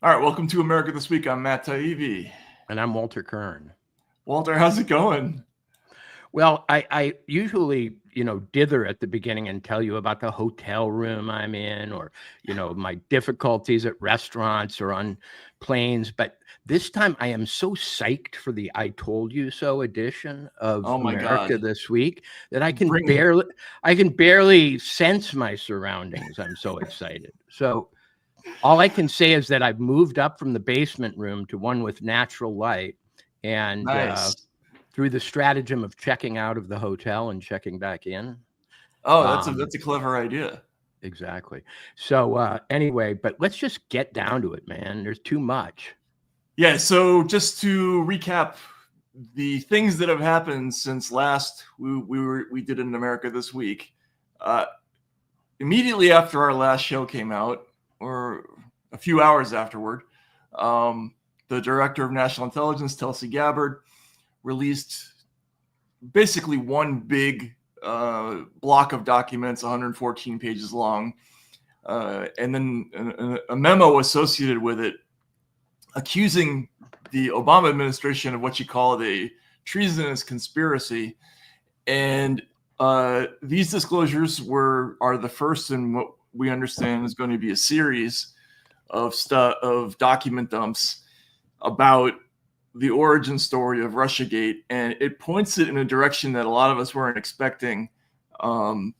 All right, welcome to America This Week. I'm Matt Taibbi. And I'm Walter Kern. Walter, how's it going? Well, I usually, dither at the beginning and tell you about the hotel room I'm in or, my difficulties at restaurants or on planes. But this time I am so psyched for the I Told You So edition of Oh my America God. This Week that I can Bring barely sense my surroundings. I'm so excited. So all I can say is that I've moved up from the basement room to one with natural light. And nice. through the stratagem of checking out of the hotel and checking back in. Oh, that's a clever idea. Exactly. So anyway, but let's just get down to it, man. There's too much. Yeah, so just to recap the things that have happened since last we did in America This Week. Immediately after our last show came out, or a few hours afterward, the Director of National Intelligence, Tulsi Gabbard, released basically one big block of documents, 114 pages long, and then a memo associated with it accusing the Obama administration of what she called a treasonous conspiracy. And these disclosures are the first in what we understand is going to be a series of document dumps about the origin story of Russiagate, and it points it in a direction that a lot of us weren't expecting. The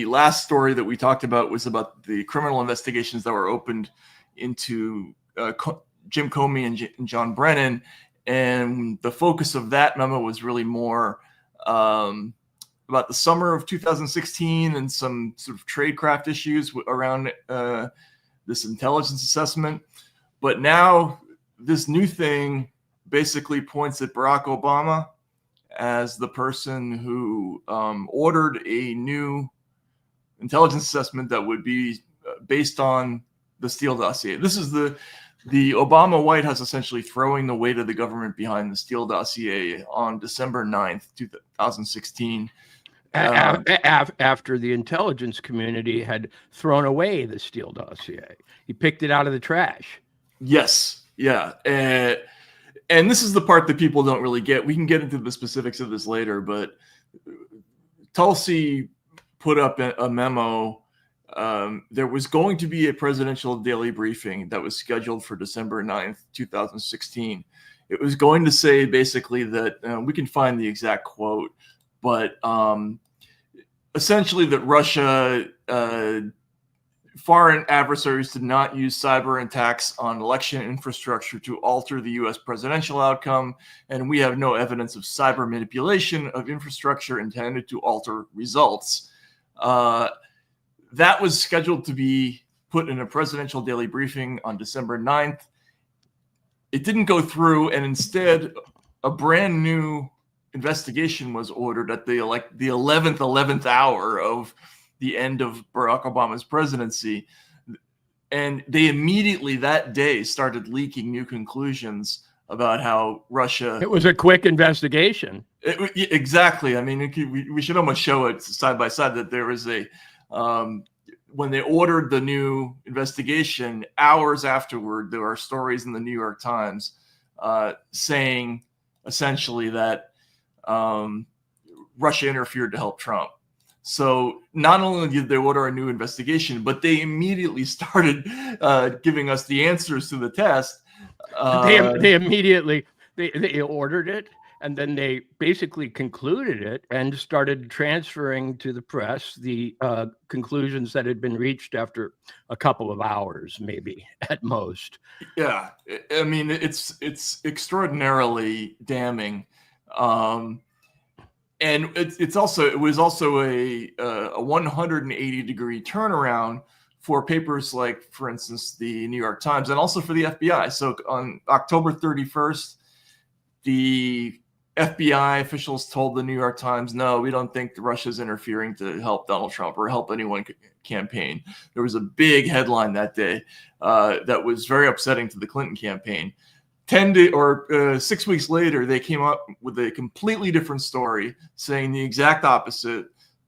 last story that we talked about was about the criminal investigations that were opened into Jim Comey and John Brennan, and the focus of that memo was really more about the summer of 2016 and some sort of tradecraft issues around this intelligence assessment. But now this new thing basically points at Barack Obama as the person who ordered a new intelligence assessment that would be based on the Steele dossier. This is the Obama White House essentially throwing the weight of the government behind the Steele dossier on December 9th, 2016. After the intelligence community had thrown away the Steele dossier. He picked it out of the trash. Yes. Yeah. And this is the part that people don't really get. We can get into the specifics of this later, but Tulsi put up a memo. There was going to be a presidential daily briefing that was scheduled for December 9th, 2016. It was going to say basically that we can find the exact quote, but essentially that Russia, foreign adversaries did not use cyber attacks on election infrastructure to alter the U.S. presidential outcome, and we have no evidence of cyber manipulation of infrastructure intended to alter results. That was scheduled to be put in a presidential daily briefing on December 9th. It didn't go through, and instead, a brand new investigation was ordered at the 11th hour of the end of Barack Obama's presidency. And they immediately that day started leaking new conclusions about how Russia... It was a quick investigation. Exactly. I mean, we should almost show it side by side that there was a... when they ordered the new investigation, hours afterward, there are stories in the New York Times saying essentially that Russia interfered to help Trump. So not only did they order a new investigation, but they immediately started giving us the answers to the test. They immediately ordered it, and then they basically concluded it and started transferring to the press the conclusions that had been reached after a couple of hours, maybe at most. Yeah, I mean, it's extraordinarily damning. And it was also a 180-degree turnaround for papers like, for instance, the New York Times, and also for the FBI. So on October 31st, the FBI officials told the New York Times, no, we don't think Russia's interfering to help Donald Trump or help anyone campaign. There was a big headline that day that was very upsetting to the Clinton campaign. 6 weeks later, they came up with a completely different story saying the exact opposite,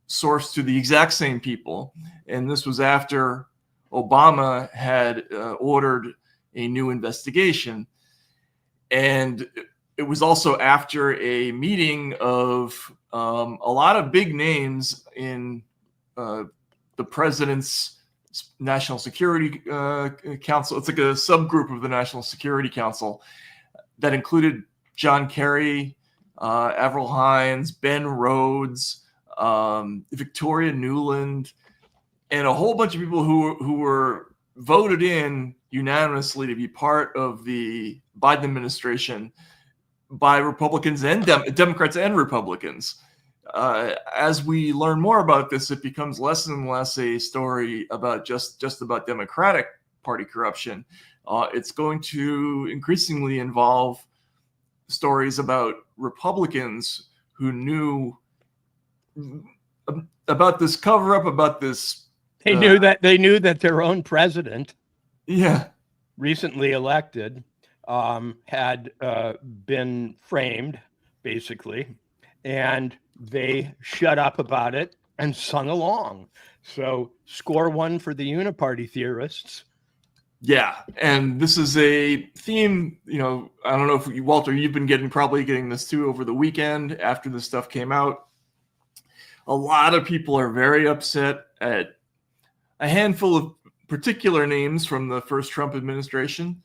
sourced to the exact same people. And this was after Obama had ordered a new investigation. And it was also after a meeting of a lot of big names in the president's National Security Council. It's like a subgroup of the National Security Council that included John Kerry, Avril Haines, Ben Rhodes, Victoria Nuland, and a whole bunch of people who were voted in unanimously to be part of the Biden administration by Republicans and Democrats and Republicans. As we learn more about this, it becomes less and less a story about just about Democratic Party corruption. It's going to increasingly involve stories about Republicans who knew about this cover-up, about this. They knew that their own president, recently elected, had been framed, basically, and they shut up about it and sung along. So score one for the uniparty theorists. Yeah, and this is a theme, I don't know if Walter, you've been probably getting this too over the weekend after this stuff came out. A lot of people are very upset at a handful of particular names from the first Trump administration,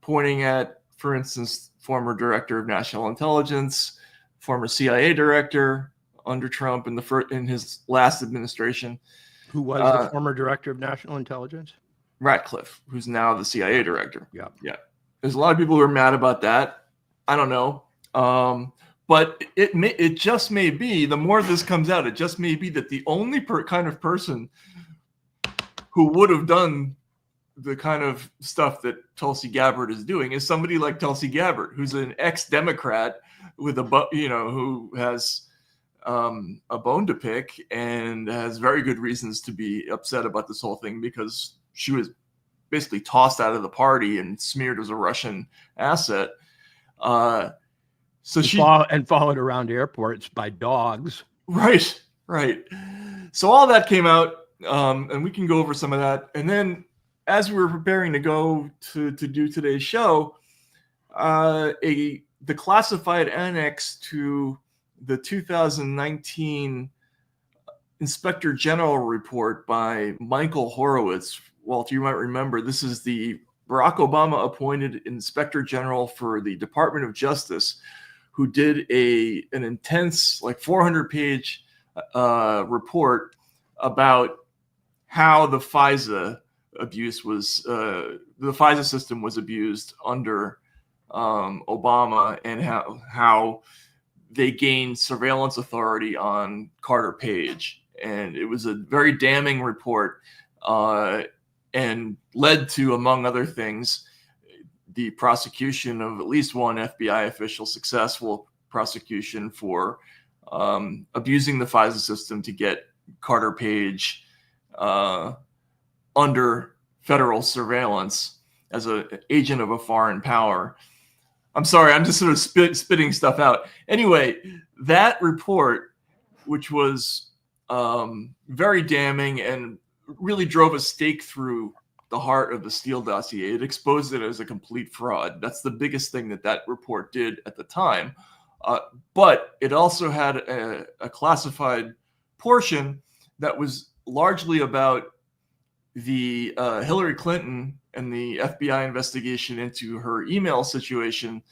pointing at, for instance, former director of national intelligence, former CIA director under Trump in his last administration. Who was the former director of national intelligence? Ratcliffe, who's now the CIA director. Yeah. There's a lot of people who are mad about that. I don't know. But it just may be, the more this comes out, it just may be that the only kind of person who would have done the kind of stuff that Tulsi Gabbard is doing is somebody like Tulsi Gabbard, who's an ex-Democrat with who has a bone to pick and has very good reasons to be upset about this whole thing, because she was basically tossed out of the party and smeared as a Russian asset. So followed around airports by dogs. Right. So all that came out, and we can go over some of that. And then, as we were preparing to go to do today's show, the classified annex to the 2019 Inspector General report by Michael Horowitz. Walter, you might remember, this is the Barack Obama appointed Inspector General for the Department of Justice, who did an intense, 400-page report about how the FISA system was abused under Obama, and how they gained surveillance authority on Carter Page. And it was a very damning report, and led to, among other things, the prosecution of at least one FBI official, successful prosecution for abusing the FISA system to get Carter Page under federal surveillance as an agent of a foreign power. I'm sorry, I'm just sort of spitting stuff out. Anyway, that report, which was very damning and really drove a stake through the heart of the Steele dossier. It exposed it as a complete fraud. That's the biggest thing that report did at the time. But it also had a classified portion that was largely about the Hillary Clinton and the FBI investigation into her email situation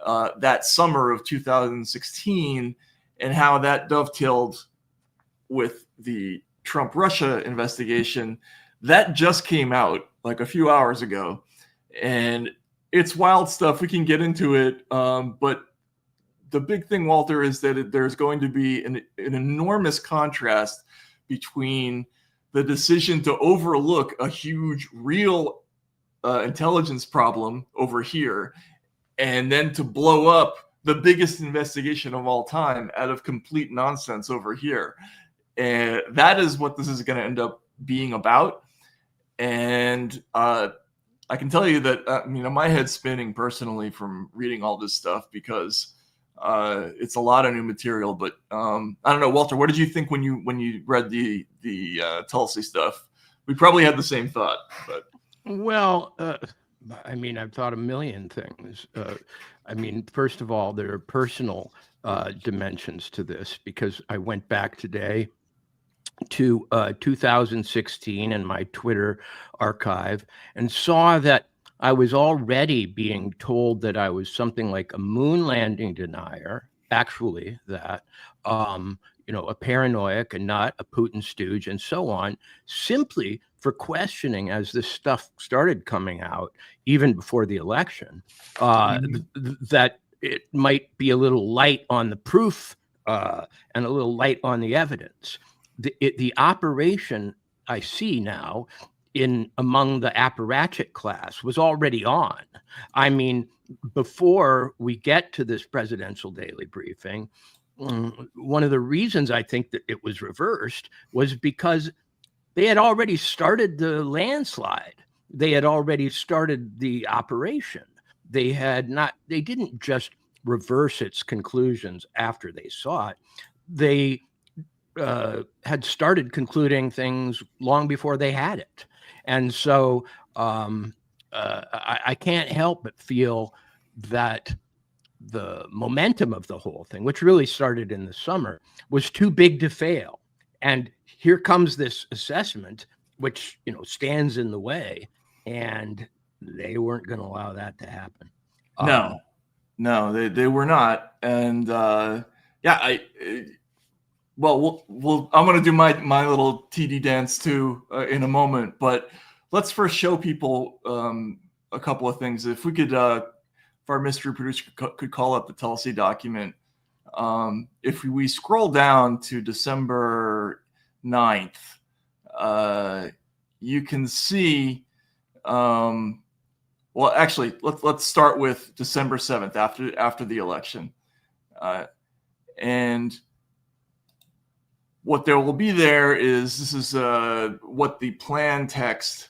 that summer of 2016, and how that dovetailed with the Trump-Russia investigation. That just came out like a few hours ago, and it's wild stuff. We can get into it, but the big thing, Walter, is that there's going to be an enormous contrast between the decision to overlook a huge, real intelligence problem over here, and then to blow up the biggest investigation of all time out of complete nonsense over here. And that is what this is going to end up being about. And I can tell you that my head's spinning personally from reading all this stuff, because it's a lot of new material. But I don't know, Walter, what did you think when you read the Tulsi stuff? we probably had the same thought. But Well, I mean, I've thought a million things. I mean, first of all, there are personal dimensions to this, because I went back today to 2016 in my Twitter archive and saw that I was already being told that I was something like a moon landing denier, actually that, a paranoiac, a nut, a Putin stooge, and so on, simply for questioning, as this stuff started coming out, even before the election, that it might be a little light on the proof and a little light on the evidence. The operation I see now among the apparatchik class was already on. I mean, before we get to this presidential daily briefing, one of the reasons I think that it was reversed was because they had already started the landslide. They had already started the operation. They didn't just reverse its conclusions after they saw it. They had started concluding things long before they had it. And so I can't help but feel that the momentum of the whole thing, which really started in the summer, was too big to fail. And here comes this assessment, which, stands in the way, and they weren't going to allow that to happen. No, they were not. And well, I'm going to do my little TD dance too in a moment, but let's first show people a couple of things. If we could, if our mystery producer could call up the Tulsi document. If we scroll down to December 9th, you can see, well, actually, let's start with December 7th after the election. And what there will be there is, this is what the plan text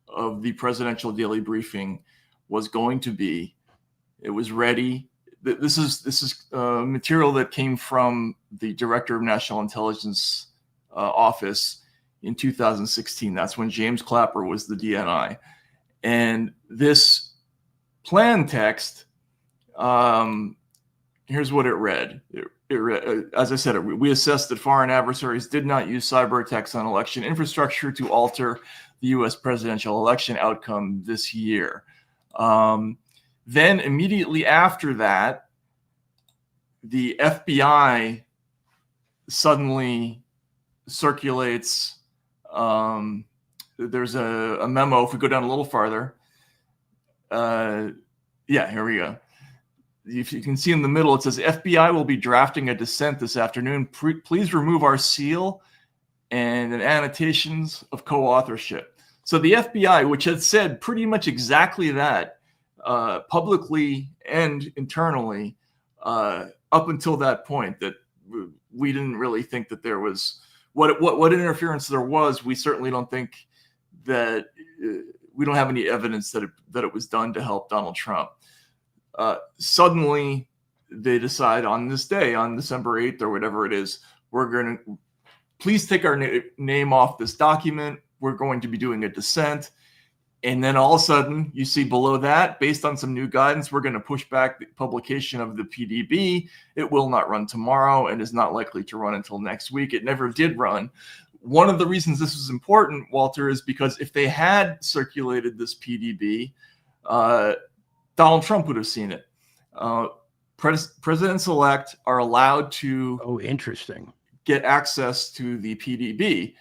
of the presidential daily briefing was going to be. It was ready. This is material that came from the Director of National Intelligence office in 2016. That's when James Clapper was the DNI. And this plan text, here's what it read. As I said, we assessed that foreign adversaries did not use cyber attacks on election infrastructure to alter the U.S. presidential election outcome this year. Then immediately after that, the FBI suddenly circulates. There's a memo. If we go down a little farther, here we go. If you can see in the middle, it says FBI will be drafting a dissent this afternoon. Please remove our seal and annotations of co-authorship. So the FBI, which had said pretty much exactly that, publicly and internally, up until that point, that we didn't really think that there was what interference there was. We certainly don't think that we don't have any evidence that it was done to help Donald Trump. Suddenly, they decide on this day, on December 8th or whatever it is, we're going to please take our name off this document. We're going to be doing a dissent. And then all of a sudden, you see below that, based on some new guidance, we're going to push back the publication of the PDB. It will not run tomorrow and is not likely to run until next week. It never did run. One of the reasons this was important, Walter, is because if they had circulated this PDB, Donald Trump would have seen it. Presidents-elect are allowed to interesting, get access to the PDB.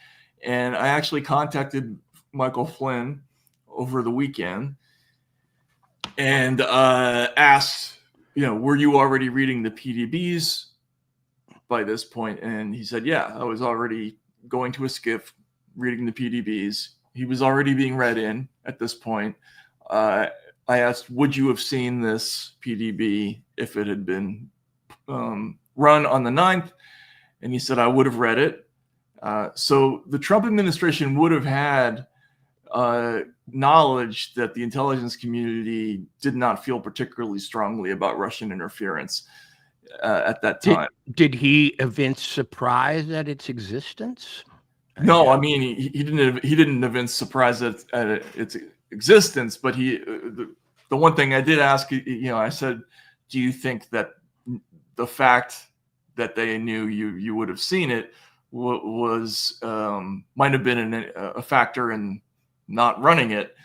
And I actually contacted Michael Flynn over the weekend and asked, were you already reading the PDBs by this point? And he said, yeah, I was already going to a skiff, reading the PDBs. He was already being read in at this point. I asked, would you have seen this PDB if it had been run on the 9th? And he said, I would have read it. So the Trump administration would have had knowledge that the intelligence community did not feel particularly strongly about Russian interference at that time. Did he evince surprise at its existence? No, I mean he didn't evince surprise at its existence, but the one thing I did ask, I said, do you think that the fact that they knew you would have seen it was might have been a factor in not running it?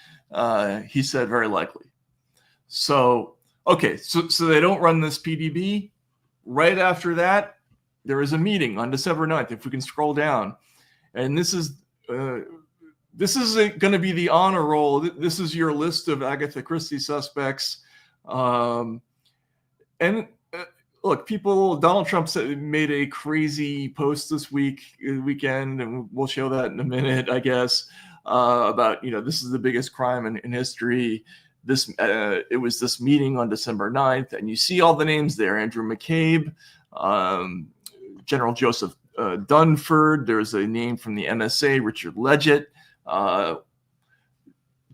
He said very likely. So okay, so they don't run this PDB. Right after that, there is a meeting on December 9th. If we can scroll down, and this is going to be the honor roll. This is your list of Agatha Christie suspects. And look, Donald Trump made a crazy post this weekend, and we'll show that in a minute, I guess, about, this is the biggest crime in history. It was this meeting on December 9th, and you see all the names there: Andrew McCabe, General Joseph Dunford. There's a name from the NSA, Richard Leggett.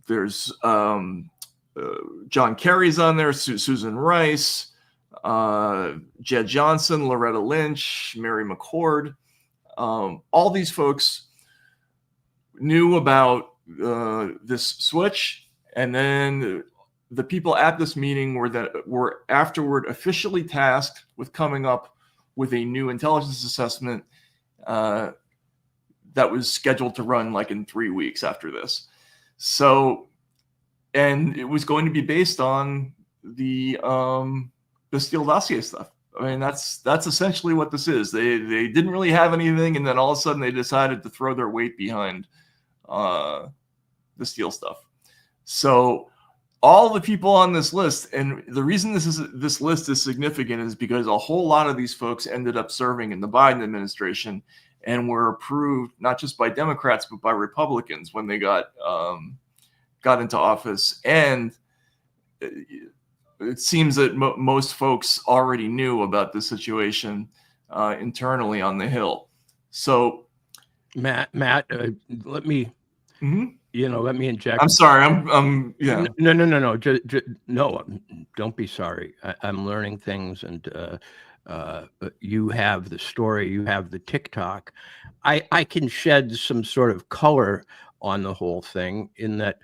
There's John Kerry's on there, Susan Rice, Jed Johnson, Loretta Lynch, Mary McCord. All these folks knew about this switch. And then the people at this meeting were afterward officially tasked with coming up with a new intelligence assessment that was scheduled to run like in 3 weeks after this. So, and it was going to be based on the Steele dossier stuff. I mean, that's essentially what this is. They didn't really have anything, and then all of a sudden they decided to throw their weight behind the Steele stuff. So all the people on this list, and the reason this list is significant is because a whole lot of these folks ended up serving in the Biden administration and were approved not just by Democrats but by Republicans when they got into office. And it seems that most folks already knew about the situation internally on the Hill. So, Matt, let me. Mm-hmm. Let me inject. I'm sorry. Yeah. No. No, don't be sorry. I'm learning things, and you have the story, you have the TikTok. I can shed some sort of color on the whole thing in that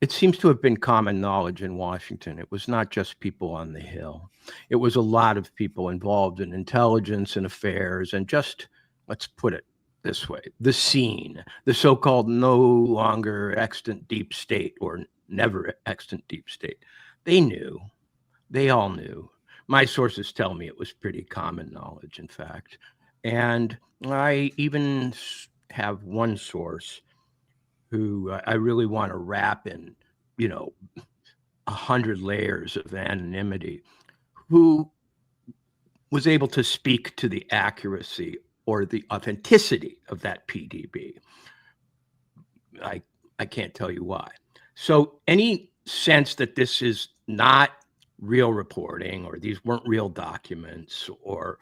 it seems to have been common knowledge in Washington. It was not just people on the Hill. It was a lot of people involved in intelligence and affairs, and just, let's put it this way, the scene, the so-called no longer extant deep state, or never extant deep state. They knew. They all knew. My sources tell me it was pretty common knowledge, in fact. And I even have one source who I really want to wrap in, 100 layers of anonymity, who was able to speak to the accuracy or the authenticity of that PDB. I can't tell you why. So any sense that this is not real reporting, or these weren't real documents, or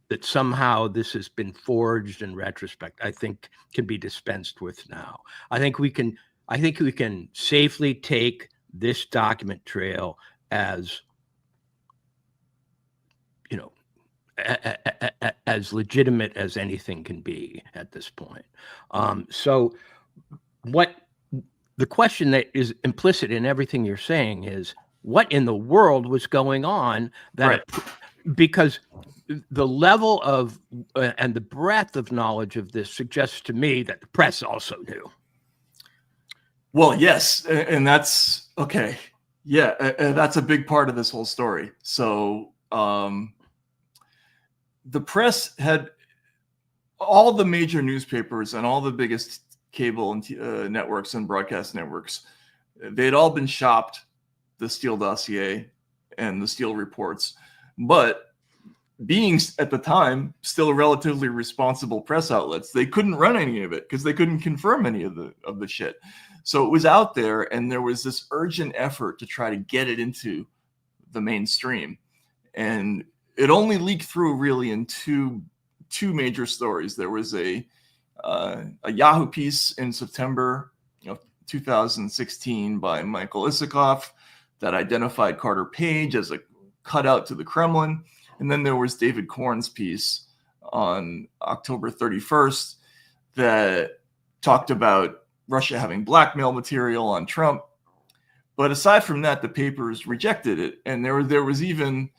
that somehow this has been forged in retrospect, I think can be dispensed with now. I think we can safely take this document trail as as legitimate as anything can be at this point. So what the question that is implicit in everything you're saying is, what in the world was going on that, right. Because the level of and the breadth of knowledge of this suggests to me that the press also knew. Well, yes. And that's okay. Yeah. And that's a big part of this whole story. So, the press had all the major newspapers and all the biggest cable and networks and broadcast networks. They had all been shopped the Steele dossier and the Steele reports, but being at the time still relatively responsible press outlets, they couldn't run any of it because they couldn't confirm any of the shit. So it was out there, and there was this urgent effort to try to get it into the mainstream, and it only leaked through really in two major stories. There was a Yahoo piece in September 2016 by Michael Isikoff that identified Carter Page as a cutout to the Kremlin. And then there was David Korn's piece on October 31st that talked about Russia having blackmail material on Trump. But aside from that, the papers rejected it. And there was even,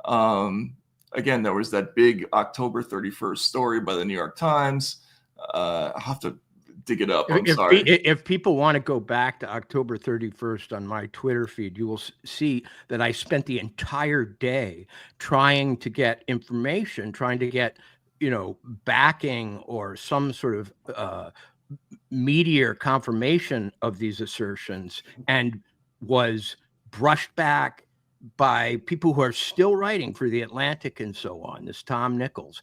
again, there was that big October 31st story by the New York Times. I'll have to dig it up. I'm sorry. If people want to go back to October 31st on my Twitter feed, you will see that I spent the entire day trying to get information, trying to get, backing or some sort of meteor confirmation of these assertions, and was brushed back by people who are still writing for The Atlantic and so on, this Tom Nichols,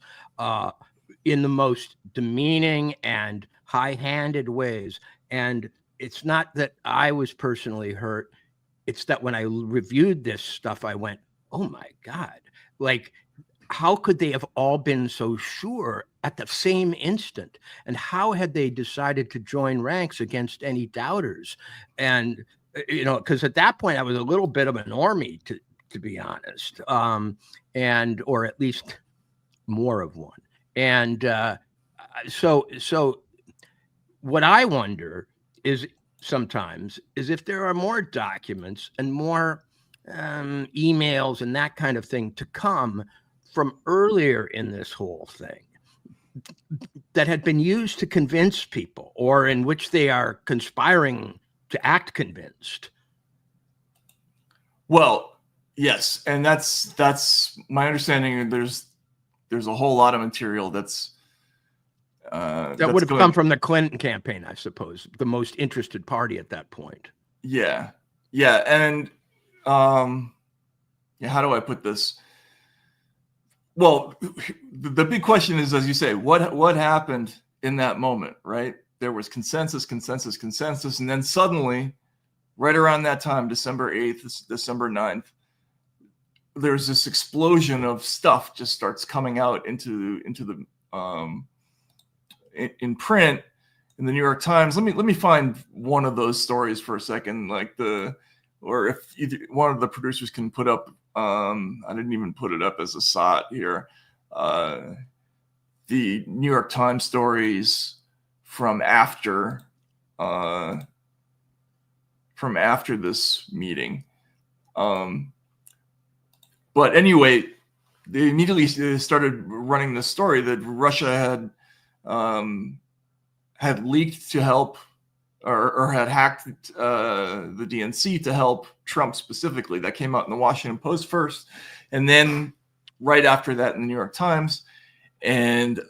in the most demeaning and high-handed ways. And it's not that I was personally hurt. It's that when I reviewed this stuff, I went, oh my God, like, how could they have all been so sure at the same instant? And how had they decided to join ranks against any doubters? And, because at that point I was a little bit of a normie, to be honest, or at least more of one. And so what I wonder is sometimes is if there are more documents and more emails and that kind of thing to come from earlier in this whole thing that had been used to convince people, or in which they are conspiring to act convinced. Well, yes, and that's my understanding. There's a whole lot of material that would have come from the Clinton campaign, I suppose, the most interested party at that point. Yeah, and how do I put this? Well, the big question is, as you say, what happened in that moment, right? There was consensus, and then suddenly, right around that time, December 8th, December 9th, there's this explosion of stuff just starts coming out into the in print in the New York Times. Let me find one of those stories for a second, or if either one of the producers can put up. I didn't even put it up as a SOT here. The New York Times stories from after this meeting. But anyway, they immediately started running this story that Russia had leaked to help, or had hacked the DNC to help Trump specifically. That came out in the Washington Post first, and then right after that in the New York Times. And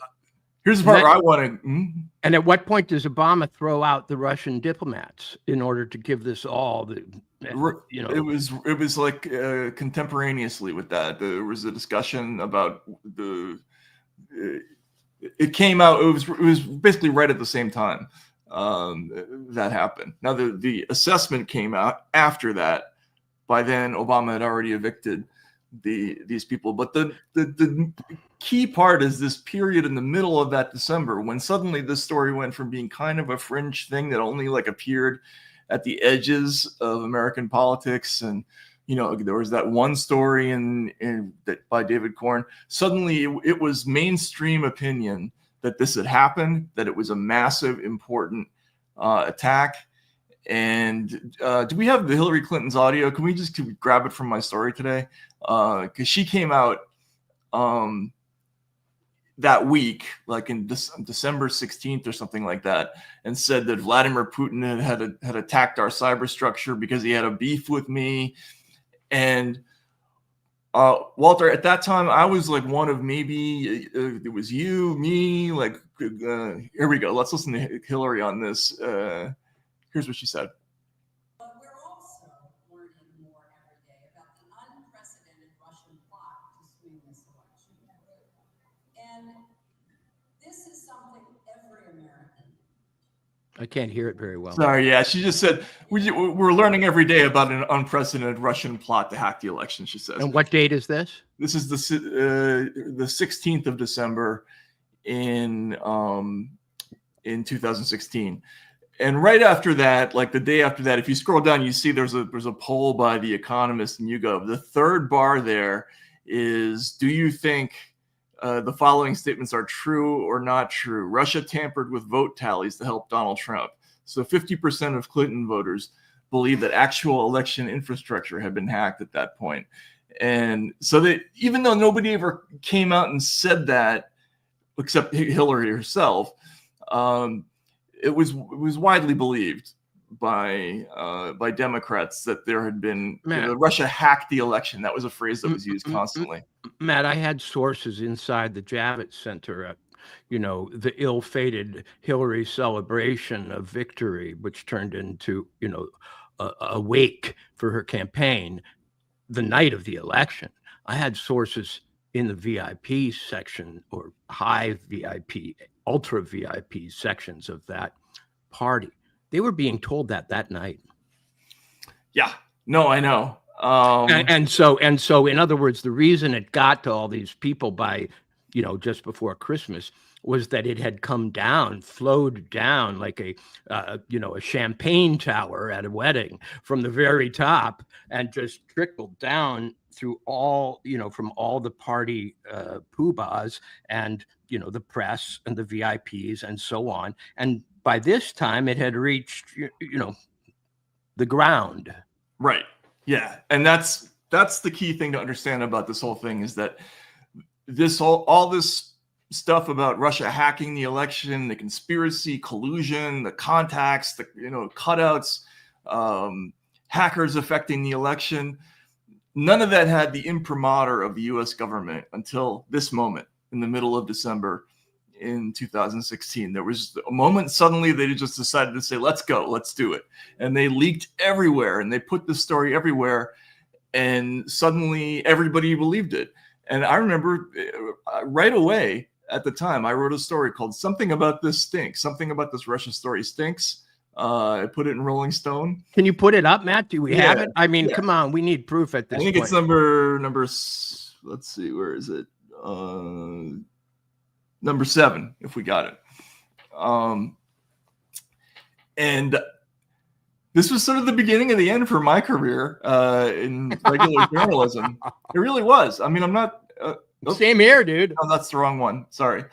here's the part where I want to. And at what point does Obama throw out the Russian diplomats in order to give this all the? It was like contemporaneously with that. There was a discussion about it came out. It was basically right at the same time that happened. Now the assessment came out after that. By then, Obama had already evicted these people. But the key part is this period in the middle of that December, when suddenly this story went from being kind of a fringe thing that only appeared at the edges of American politics, and there was that one story that by David Corn. Suddenly, it was mainstream opinion that this had happened, that it was a massive, important attack. And do we have the Hillary Clinton's audio? Can we just grab it from my story today? Because she came out that week, like in December 16th or something like that, and said that Vladimir Putin had attacked our cyberstructure because he had a beef with me. And Walter, at that time, I was like one of maybe it was you, me. Here we go. Let's listen to Hillary on this. Here's what she said. But we're also learning more every day about the unprecedented Russian plot to swing this election. And this is something every American. I can't hear it very well. Sorry, yeah. She just said, we're learning every day about an unprecedented Russian plot to hack the election, she says. And what date is this? This is the 16th of December in 2016. And right after that, like the day after that, if you scroll down, you see there's a poll by The Economist and YouGov. The third bar there is, do you think the following statements are true or not true. Russia tampered with vote tallies to help Donald Trump. So 50% of Clinton voters believe that actual election infrastructure had been hacked at that point. And so that even though nobody ever came out and said that, except Hillary herself, it was widely believed by Democrats that there had been Russia hacked the election. That was a phrase that was used constantly. Matt, I had sources inside the Javits Center at, the ill-fated Hillary celebration of victory, which turned into, a wake for her campaign the night of the election. I had sources in the VIP section or high VIP, ultra VIP sections of that party. They were being told that night. Yeah, no, I know. And so, in other words, the reason it got to all these people by, just before Christmas was that it had flowed down like a champagne tower at a wedding from the very top and just trickled down through all, from all the party poobahs and, the press and the VIPs and so on. And by this time it had reached, the ground. Right. Yeah. And that's the key thing to understand about this whole thing is that all this stuff about Russia hacking the election, the conspiracy, collusion, the contacts, the cutouts, hackers affecting the election, none of that had the imprimatur of the U.S. government until this moment in the middle of December in 2016. There was a moment suddenly they just decided to say, let's go, let's do it. And they leaked everywhere and they put the story everywhere. And suddenly everybody believed it. And I remember right away at the time, I wrote a story called Something About This Stinks. Something about this Russia story stinks. I put it in Rolling Stone. Can you put it up, Matt? Do we have it? I mean, come on, we need proof at this point. I think it's number, let's see, where is it? Number 7, if we got it. And this was sort of the beginning of the end for my career in regular journalism. It really was. I mean, I'm not... Same here, dude. Oh, that's the wrong one. Sorry.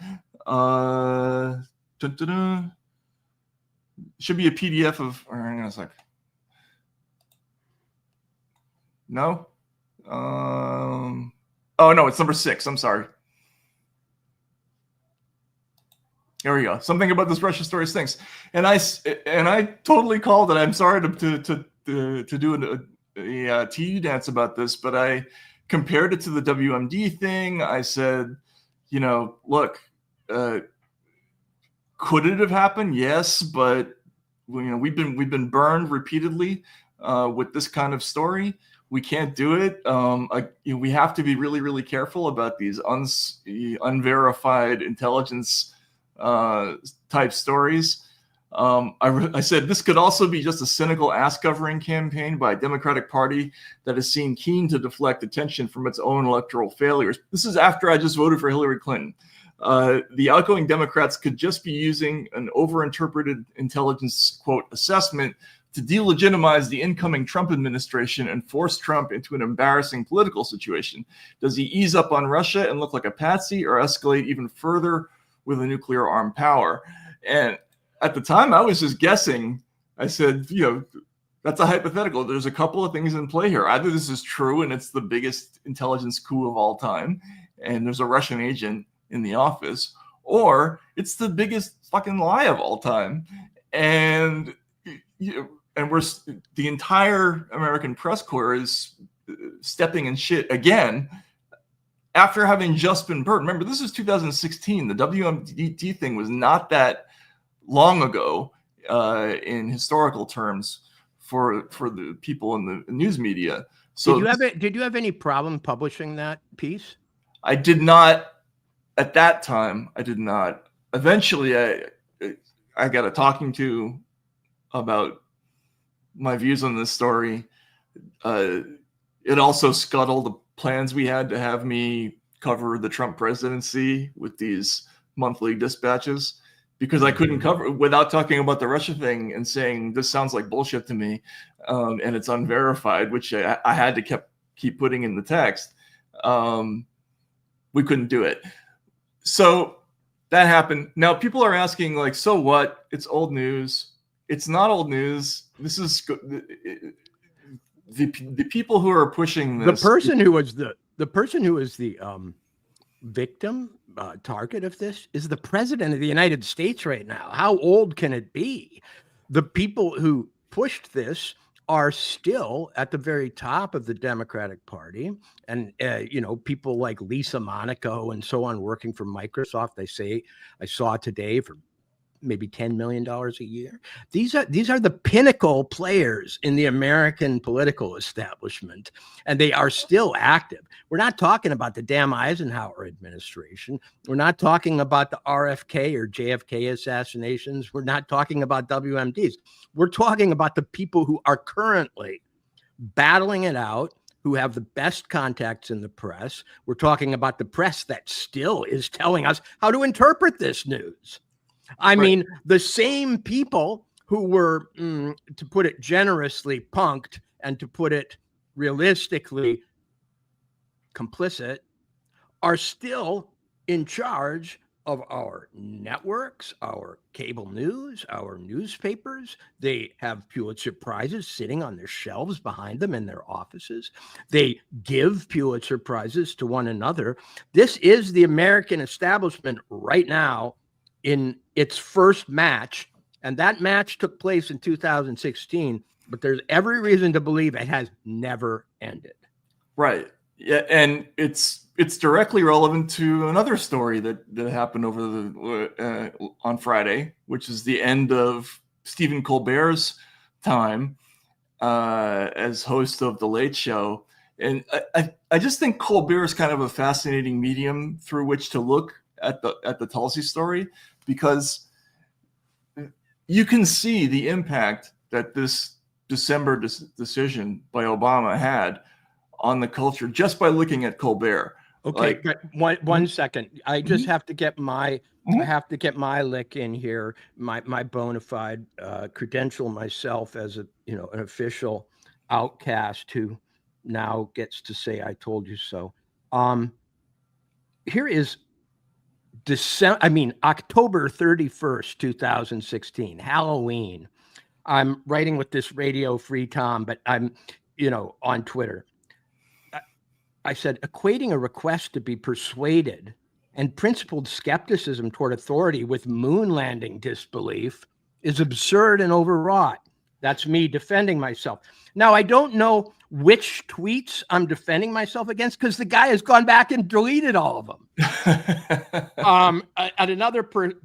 Should be a PDF of... Hang on a sec. No? Oh, no, it's number 6. I'm sorry. There we go. Something about this Russia story stinks. And I totally called it. I'm sorry to do a TU dance about this, but I compared it to the WMD thing. I said, look, could it have happened? Yes, but we've been burned repeatedly with this kind of story. We can't do it. We have to be really, really careful about these unverified intelligence type stories. I said this could also be just a cynical ass-covering campaign by a Democratic Party that is seen keen to deflect attention from its own electoral failures. This is after I just voted for Hillary Clinton. The outgoing Democrats could just be using an overinterpreted intelligence, quote, assessment to delegitimize the incoming Trump administration and force Trump into an embarrassing political situation. Does he ease up on Russia and look like a patsy or escalate even further with a nuclear armed power? And at the time, I was just guessing. I said, that's a hypothetical. There's a couple of things in play here. Either this is true and it's the biggest intelligence coup of all time, and there's a Russian agent in the office, or it's the biggest fucking lie of all time. And the entire American press corps is stepping in shit again after having just been burned. Remember, this is 2016. The WMD thing was not that long ago in historical terms for the people in the news media. So did you have any problem publishing that piece? I did not at that time. I did not. Eventually, I got a talking to about my views on this story. It also scuttled the plans we had to have me cover the Trump presidency with these monthly dispatches, because I couldn't cover without talking about the Russia thing and saying this sounds like bullshit to me, and it's unverified, which I had to keep putting in the text. We couldn't do it. So that happened. Now people are asking, like, so what? It's old news. It's not old news. This is the people who are pushing this. The person who was the victim target of this is the president of the United States right now. How old can it be? The people who pushed this are still at the very top of the Democratic Party, and people like Lisa Monaco and so on, working for Microsoft. They say, I saw today, for maybe $10 million a year. These are the pinnacle players in the American political establishment, and they are still active. We're not talking about the damn Eisenhower administration. We're not talking about the RFK or JFK assassinations. We're not talking about WMDs. We're talking about the people who are currently battling it out, who have the best contacts in the press. We're talking about the press that still is telling us how to interpret this news. I mean, the same people who were, to put it generously, punked, and to put it realistically, complicit, are still in charge of our networks, our cable news, our newspapers. They have Pulitzer Prizes sitting on their shelves behind them in their offices. They give Pulitzer Prizes to one another. This is the American establishment right now in its first match, and that match took place in 2016, but there's every reason to believe it has never ended. Right. Yeah, and it's directly relevant to another story that happened over the on Friday, which is the end of Stephen Colbert's time as host of The Late Show. And I just think Colbert is kind of a fascinating medium through which to look at the Tulsi story, because you can see the impact that this December decision by Obama had on the culture just by looking at Colbert. Okay, but one second. I just have to get my lick in here, my bona fide credential myself as an official outcast who now gets to say I told you so. Here is October 31st, 2016, Halloween. I'm writing with this Radio Free Tom, but I'm, on Twitter. I said, equating a request to be persuaded and principled skepticism toward authority with moon landing disbelief is absurd and overwrought. That's me defending myself. Now, I don't know which tweets I'm defending myself against, because the guy has gone back and deleted all of them. At another point,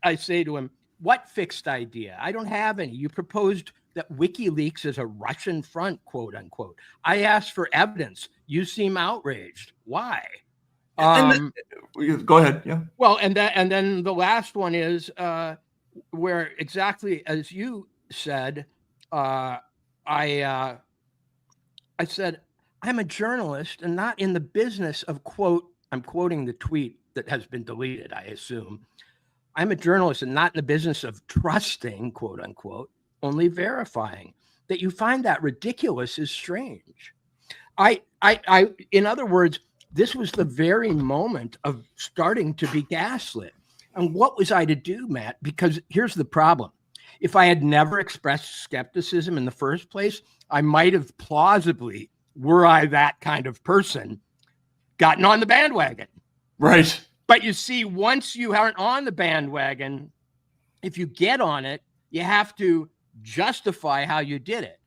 I say to him, what fixed idea? I don't have any. You proposed that WikiLeaks is a Russian front, quote unquote. I asked for evidence. You seem outraged. Why? Go ahead. Yeah. Well, and then the last one is where, exactly as you said, I said, I'm a journalist and not in the business of, quote, I'm quoting the tweet that has been deleted, I assume. I'm a journalist and not in the business of trusting, quote unquote, only verifying. That you find that ridiculous is strange. In other words, this was the very moment of starting to be gaslit. And what was I to do, Matt? Because here's the problem. If I had never expressed skepticism in the first place, I might have plausibly, were I that kind of person, gotten on the bandwagon. Right. But you see, once you aren't on the bandwagon, if you get on it, you have to justify how you did it.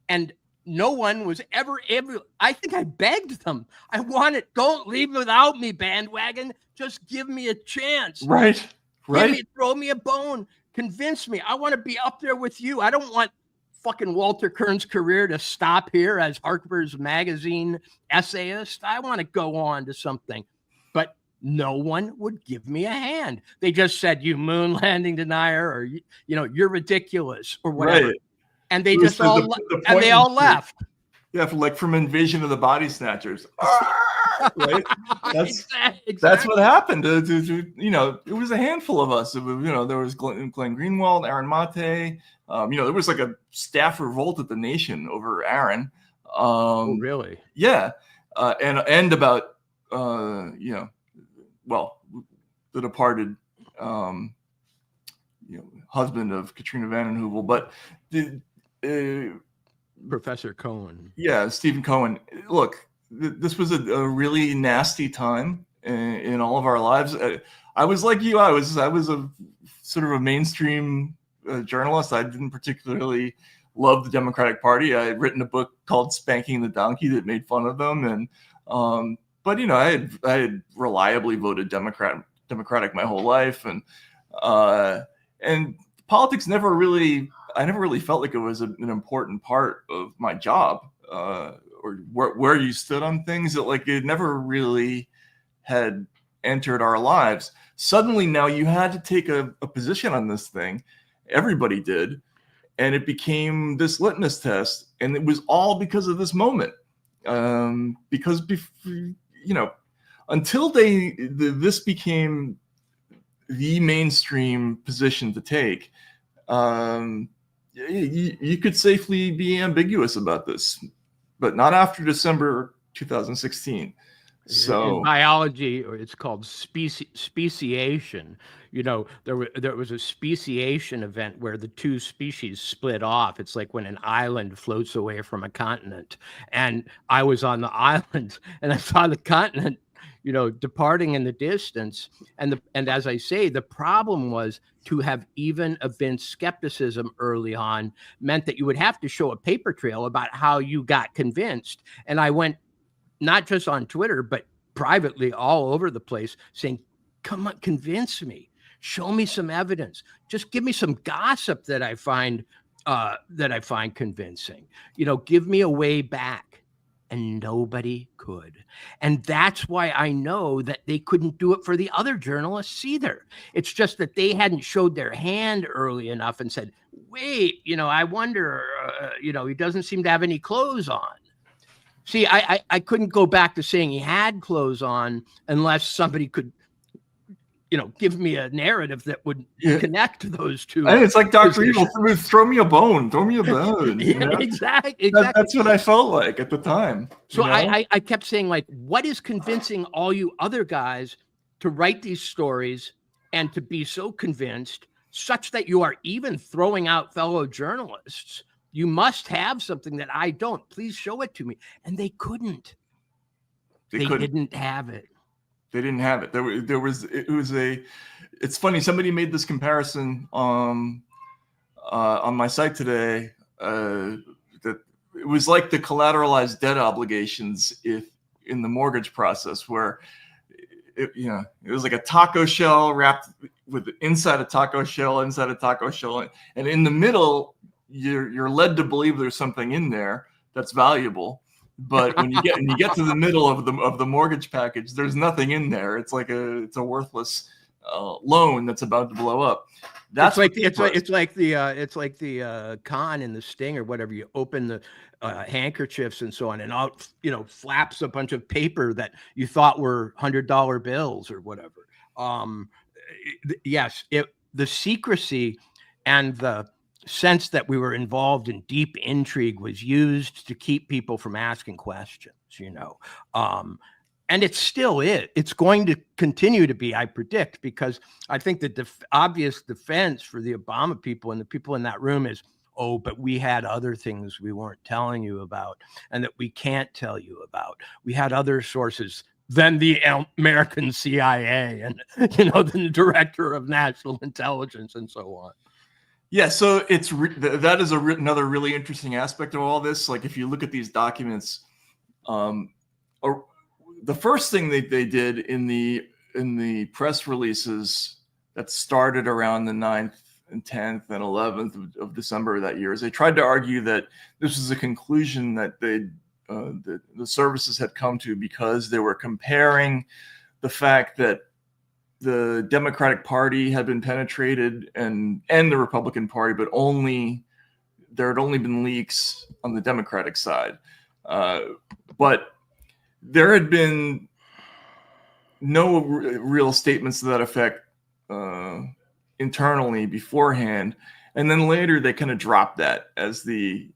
And no one was ever, I think I begged them. I want it. Don't leave without me, bandwagon. Just give me a chance. Right. Right. Throw me a bone. Convince me. I want to be up there with you. I don't want fucking Walter Kern's career to stop here as Harper's Magazine essayist. I want to go on to something. But no one would give me a hand. They just said, you moon landing denier, or, you're ridiculous, or whatever. Right. And they just all left. Yeah, from Invasion of the Body Snatchers. Right? Exactly. That's what happened. It was a handful of us. There was Glenn Greenwald, Aaron Mate. There was like a staff revolt at the Nation over Aaron. Oh, really? Yeah. And about, the departed husband of Katrina Vanden Heuvel, but Professor Cohen. Yeah, Stephen Cohen. Look, this was a really nasty time in all of our lives. I was like you. I was a sort of a mainstream journalist. I didn't particularly love the Democratic Party. I had written a book called "Spanking the Donkey" that made fun of them, and but I had reliably voted Democratic my whole life, and politics never really. I never really felt like it was an important part of my job, or where you stood on things. It never really had entered our lives. Suddenly now you had to take a position on this thing. Everybody did. And it became this litmus test. And it was all because of this moment. Because, until this became the mainstream position to take, you could safely be ambiguous about this, but not after December 2016. So in biology, it's called speciation. There was a speciation event where the two species split off. It's like when an island floats away from a continent, and I was on the island and I saw the continent departing in the distance. And as I say, the problem was to have even evinced skepticism early on meant that you would have to show a paper trail about how you got convinced. And I went not just on Twitter, but privately all over the place saying, come on, convince me, show me some evidence, just give me some gossip that I find convincing, give me a way back. And nobody could. And that's why I know that they couldn't do it for the other journalists either. It's just that they hadn't showed their hand early enough and said, wait, I wonder, he doesn't seem to have any clothes on. See, I couldn't go back to saying he had clothes on unless somebody could, give me a narrative that would connect those two. And it's like Dr. Evil, throw me a bone. Exactly. That's what I felt like at the time. So I kept saying, what is convincing all you other guys to write these stories and to be so convinced such that you are even throwing out fellow journalists? You must have something that I don't. Please show it to me. And they couldn't. They didn't have it. They didn't have it. It's funny. Somebody made this comparison on my site today, that it was like the collateralized debt obligations in the mortgage process, where it was like a taco shell wrapped with inside a taco shell, and in the middle, you're led to believe there's something in there that's valuable. But when you get to the middle of the mortgage package, there's nothing in there. It's like it's a worthless loan that's about to blow up. That's it's like the con in The Sting or whatever. You open the handkerchiefs and so on, and out flaps a bunch of paper that you thought were $100 bills or whatever. Yes, the secrecy and the sense that we were involved in deep intrigue was used to keep people from asking questions, and it still is. It's going to continue to be, I predict, because I think the obvious defense for the Obama people and the people in that room is, oh, but we had other things we weren't telling you about and that we can't tell you about. We had other sources than the American CIA and, the director of national intelligence and so on. Yeah, so that is another really interesting aspect of all this. Like, if you look at these documents, the first thing they did in the press releases that started around the 9th and 10th and 11th of December of that year is they tried to argue that this was a conclusion that the services had come to because they were comparing the fact that the Democratic Party had been penetrated and the Republican Party, but there had only been leaks on the Democratic side. But there had been no real statements to that effect internally beforehand. And then later they kind of dropped that as the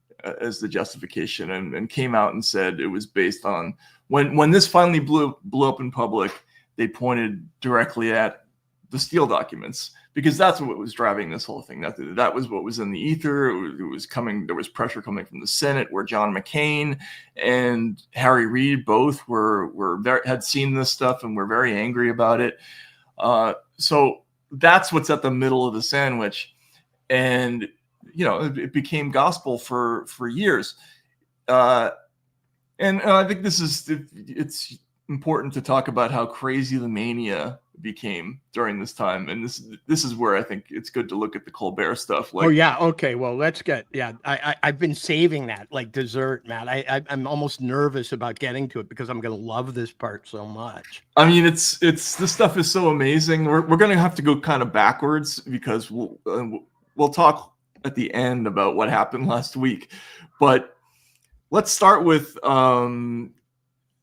justification and came out and said it was based on when this finally blew up in public. They pointed directly at the Steele documents, because that's what was driving this whole thing. That was what was in the ether. It was coming. There was pressure coming from the Senate, where John McCain and Harry Reid both had seen this stuff and were very angry about it. So that's what's at the middle of the sandwich, and it became gospel for years. And I think it's important to talk about how crazy the mania became during this time, and this is where I think it's good to look at the Colbert stuff. Oh yeah, okay. Well, let's get I've been saving that like dessert, Matt. I'm almost nervous about getting to it because I'm going to love this part so much. I mean, it's this stuff is so amazing. We're going to have to go kind of backwards because we'll talk at the end about what happened last week, but let's start with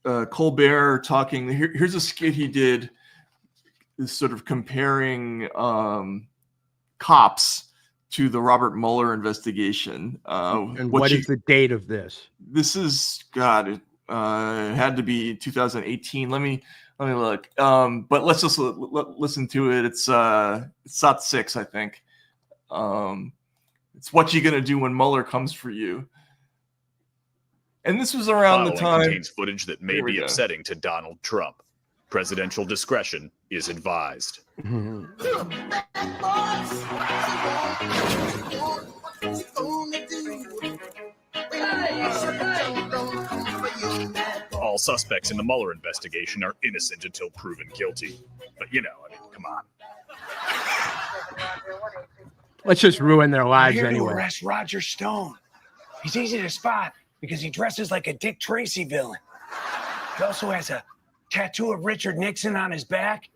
Colbert talking. Here's a skit he did, sort of comparing cops to the Robert Mueller investigation. And what is the date of this? This is, it had to be 2018. Let me look. But let's just listen to it. It's SOT 6, I think. It's what you gonna do when Mueller comes for you. And this was around the time. Contains footage that may be upsetting to Donald Trump. Presidential discretion is advised. All suspects in the Mueller investigation are innocent until proven guilty. But come on. Let's just ruin their lives Here anyway. to arrest Roger Stone. He's easy to spot because he dresses like a Dick Tracy villain. He also has a tattoo of Richard Nixon on his back,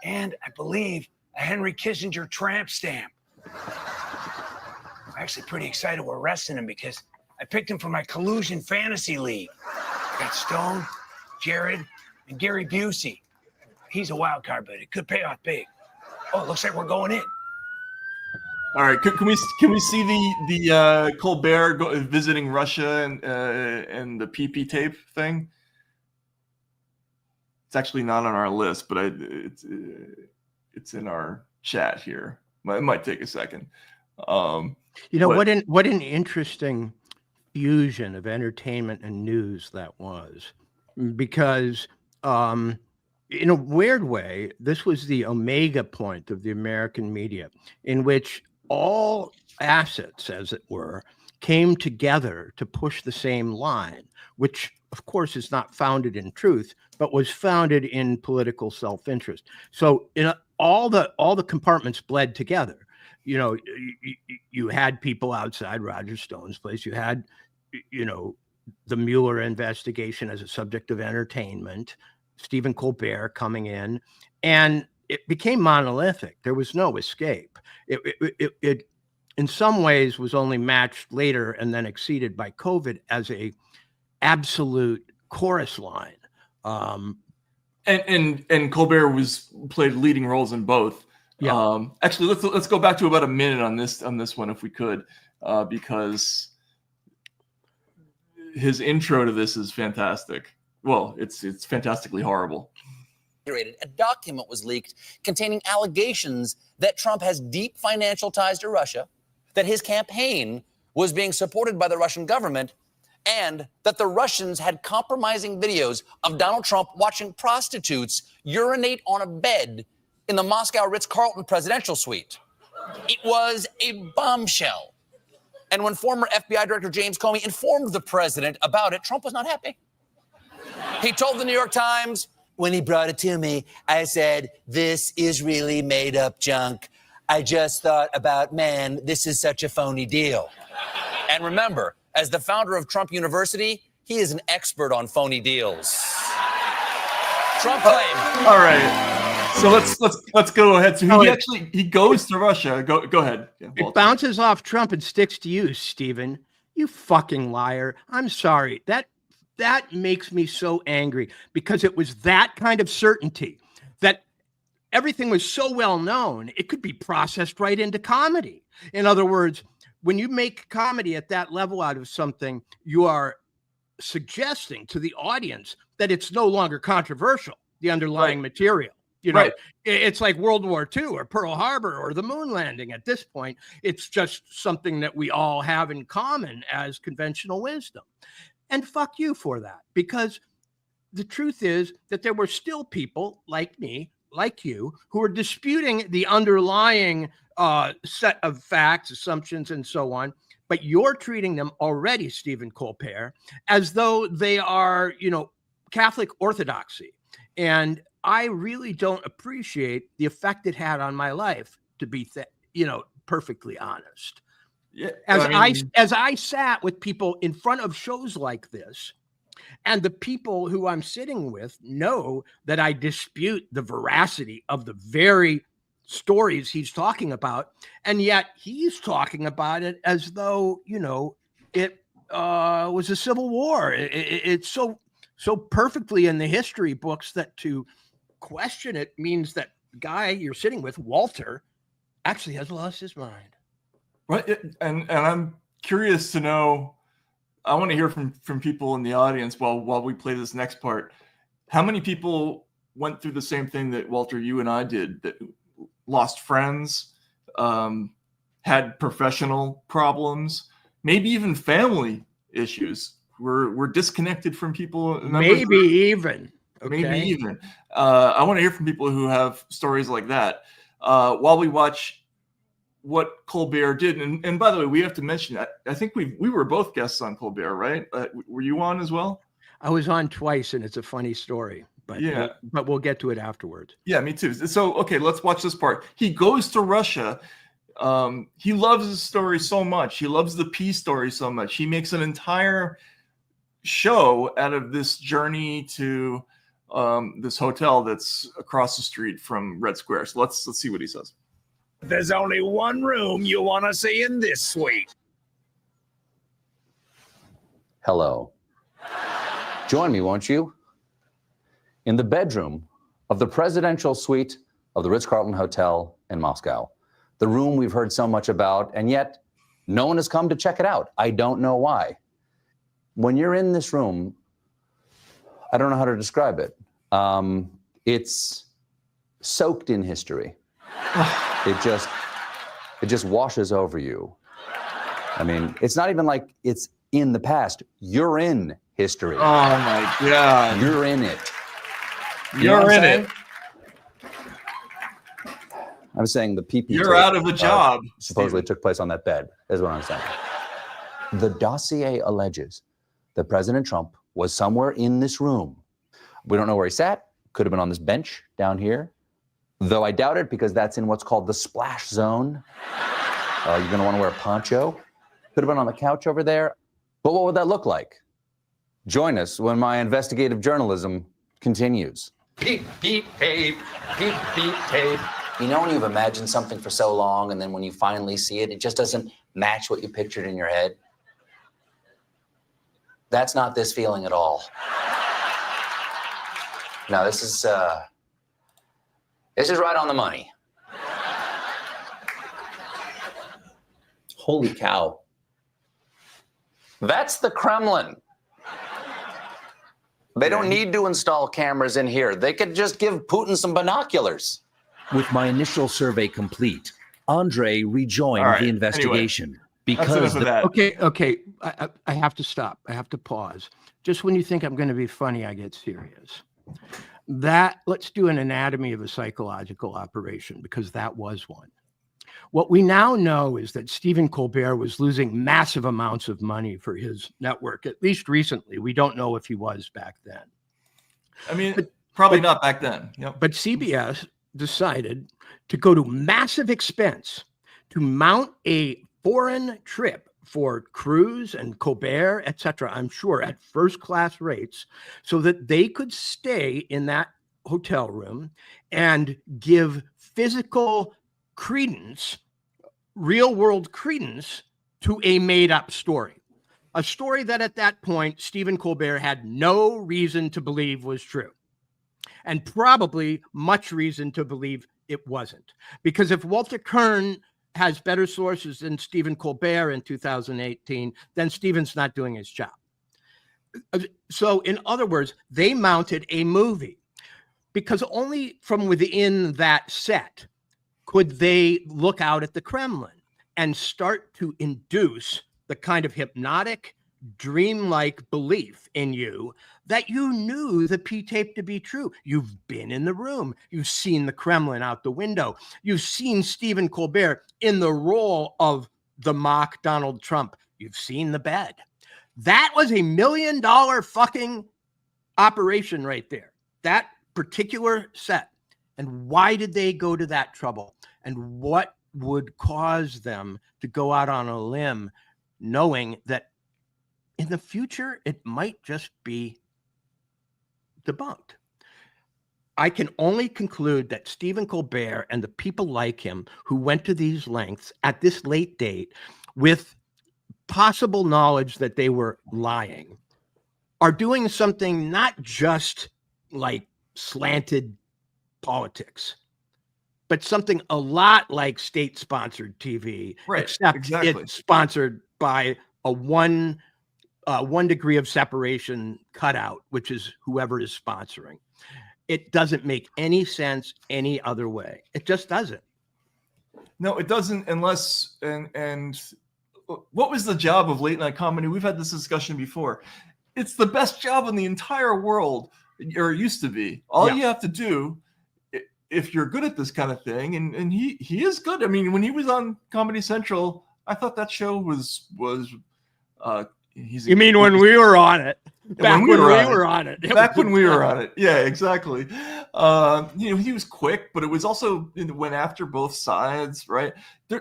and I believe a Henry Kissinger tramp stamp. I'm actually pretty excited we're arresting him because I picked him for my collusion fantasy league. I got Stone, Jared, and Gary Busey. He's a wild card, but it could pay off big. Oh, it looks like we're going in. All right, can we see the Colbert visiting Russia and the PP tape thing? It's actually not on our list, but it's in our chat here. It might take a second. What an interesting fusion of entertainment and news that was, because in a weird way, this was the omega point of the American media, in which all assets, as it were, came together to push the same line, which of course is not founded in truth, but was founded in political self-interest. So all the compartments bled together. You had people outside Roger Stone's place. You had, the Mueller investigation as a subject of entertainment, Stephen Colbert coming in, and it became monolithic. There was no escape. It in some ways was only matched later and then exceeded by COVID as a absolute chorus line. And Colbert played leading roles in both. Yeah. Actually, let's go back to about a minute on this one if we could, because his intro to this is fantastic. Well, it's fantastically horrible. A document was leaked containing allegations that Trump has deep financial ties to Russia, that his campaign was being supported by the Russian government, and that the Russians had compromising videos of Donald Trump watching prostitutes urinate on a bed in the Moscow Ritz-Carlton presidential suite. It was a bombshell. And when former FBI Director James Comey informed the president about it, Trump was not happy. He told the New York Times, when he brought it to me, I said, "This is really made up junk. I just thought about, man, this is such a phony deal." And remember, as the founder of Trump University, he is an expert on phony deals. Trump claimed. All right. So let's go ahead. So he goes to Russia. Go ahead. Yeah, it bounces off Trump and sticks to you, Stephen. You fucking liar. I'm sorry. That makes me so angry, because it was that kind of certainty that everything was so well known, it could be processed right into comedy. In other words, when you make comedy at that level out of something, you are suggesting to the audience that it's no longer controversial, the underlying material. You know, Right. it's like World War II or Pearl Harbor or the moon landing at this point. It's just something that we all have in common as conventional wisdom. And fuck you for that, because the truth is that there were still people like me, like you, who are disputing the underlying set of facts, assumptions, and so on. But you're treating them already, Stephen Colbert, as though they are, you know, Catholic orthodoxy. And I really don't appreciate the effect it had on my life, to be, you know, perfectly honest. Yeah, As I sat with people in front of shows like this, and the people who I'm sitting with know that I dispute the veracity of the very stories he's talking about. And yet he's talking about it as though, you know, it was a civil war. It's so perfectly in the history books that to question it means that the guy you're sitting with, Walter, actually has lost his mind. Right. And I'm curious to know, I want to hear from people in the audience while we play this next part. How many people went through the same thing that Walter, you and I did, that lost friends, had professional problems, maybe even family issues, were disconnected from people? Maybe even. Okay. Maybe even. I want to hear from people who have stories like that. While we watch what Colbert did, and by the way, we have to mention, I think we were both guests on Colbert, right? Were you on as well? I was on twice, and it's a funny story, but yeah, but we'll get to it afterwards. Yeah, me too. So okay, let's watch this part. He goes to Russia. He loves the story so much. He loves the peace story so much. He makes an entire show out of this journey to this hotel that's across the street from Red Square. So let's see what he says. There's only one room you want to see in this suite. Hello. Join me, won't you? In the bedroom of the presidential suite of the Ritz-Carlton Hotel in Moscow. The room we've heard so much about, and yet no one has come to check it out. I don't know why. When you're in this room, I don't know how to describe it. It's soaked in history. It just washes over you. I mean, it's not even like it's in the past. You're in history. Oh my God. You're in it. You're in it. I'm saying the PP. You're out of a job. Supposedly took place on that bed, is what I'm saying. The dossier alleges that President Trump was somewhere in this room. We don't know where he sat. Could have been on this bench down here. Though I doubt it, because that's in what's called the splash zone. You're going to want to wear a poncho. Could have been on the couch over there. But what would that look like? Join us when my investigative journalism continues. Beep, beep, tape. Beep, beep, tape. You know when you've imagined something for so long, and then when you finally see it, it just doesn't match what you pictured in your head? That's not this feeling at all. No, this is right on the money. Holy cow. That's the Kremlin. They don't need to install cameras in here. They could just give Putin some binoculars. With my initial survey complete, Andre rejoined the investigation because Okay. I have to stop. I have to pause. Just when you think I'm going to be funny, I get serious. Let's do an anatomy of a psychological operation, because that was one. What we now know is that Stephen Colbert was losing massive amounts of money for his network, at least recently. We don't know if he was back then. I mean, probably not back then. Yep. But CBS decided to go to massive expense to mount a foreign trip for Cruz and Colbert, etc., I'm sure at first-class rates, so that they could stay in that hotel room and give physical credence, real-world credence, to a made-up story. A story that at that point, Stephen Colbert had no reason to believe was true, and probably much reason to believe it wasn't. Because if Walter Kern has better sources than Stephen Colbert in 2018, then Stephen's not doing his job. So in other words, they mounted a movie. because only from within that set could they look out at the Kremlin and start to induce the kind of hypnotic, dreamlike belief in you that you knew the P-tape to be true. You've been in the room. You've seen the Kremlin out the window. You've seen Stephen Colbert in the role of the mock Donald Trump. You've seen the bed. That was $1 million fucking operation right there. That particular set. And why did they go to that trouble? And what would cause them to go out on a limb knowing that in the future it might just be debunked? I can only conclude that Stephen Colbert and the people like him who went to these lengths at this late date with possible knowledge that they were lying are doing something not just like slanted politics, but something a lot like state-sponsored TV, Right, except exactly. it's sponsored by a one degree of separation cutout, which is whoever is sponsoring. It doesn't make any sense any other way. It just doesn't. No, it doesn't, unless and what was the job of late night comedy? We've had this discussion before. It's the best job in the entire world, or it used to be. All you have to do, if you're good at this kind of thing, and he is good. I mean, when he was on Comedy Central, I thought that show was you mean when we were on it? Back when we were on it. Back when we were on it. Yeah, exactly. He was quick, but it was also, it went after both sides, right?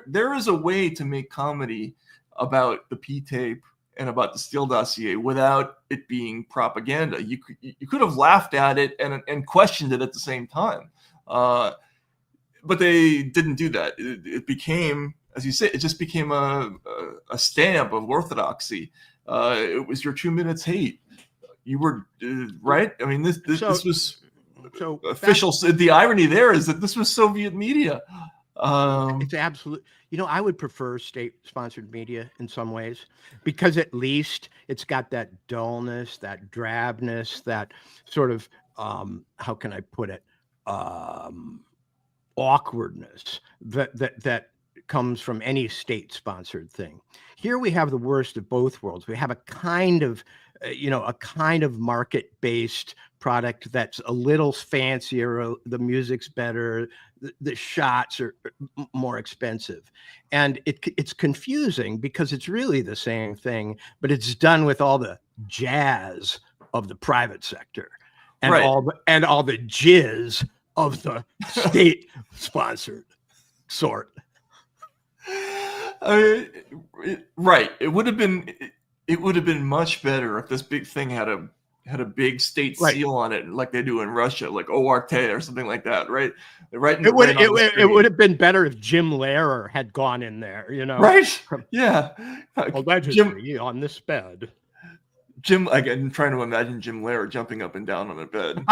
There is a way to make comedy about the P-tape and about the Steele dossier without it being propaganda. You could have laughed at it and questioned it at the same time. But they didn't do that. It became, as you say, it just became a stamp of orthodoxy. It was your 2 minutes hate. You were right. I mean, this was official. The irony there is that this was Soviet media. It's absolute. I would prefer state-sponsored media in some ways, because at least it's got that dullness, that drabness, that sort of how can I put it, awkwardness that comes from any state-sponsored thing. Here we have the worst of both worlds. We have a kind of market-based product that's a little fancier, the music's better, the shots are more expensive. And it's confusing because it's really the same thing, but it's done with all the jazz of the private sector and all the jizz of the state-sponsored sort. Right. It would have been much better if this big thing had a big state seal on it, like they do in Russia, like ORT or something like that, right? It would have been better if Jim Lehrer had gone in there, Right? Yeah. Allegedly on this bed. I'm trying to imagine Jim Lehrer jumping up and down on a bed.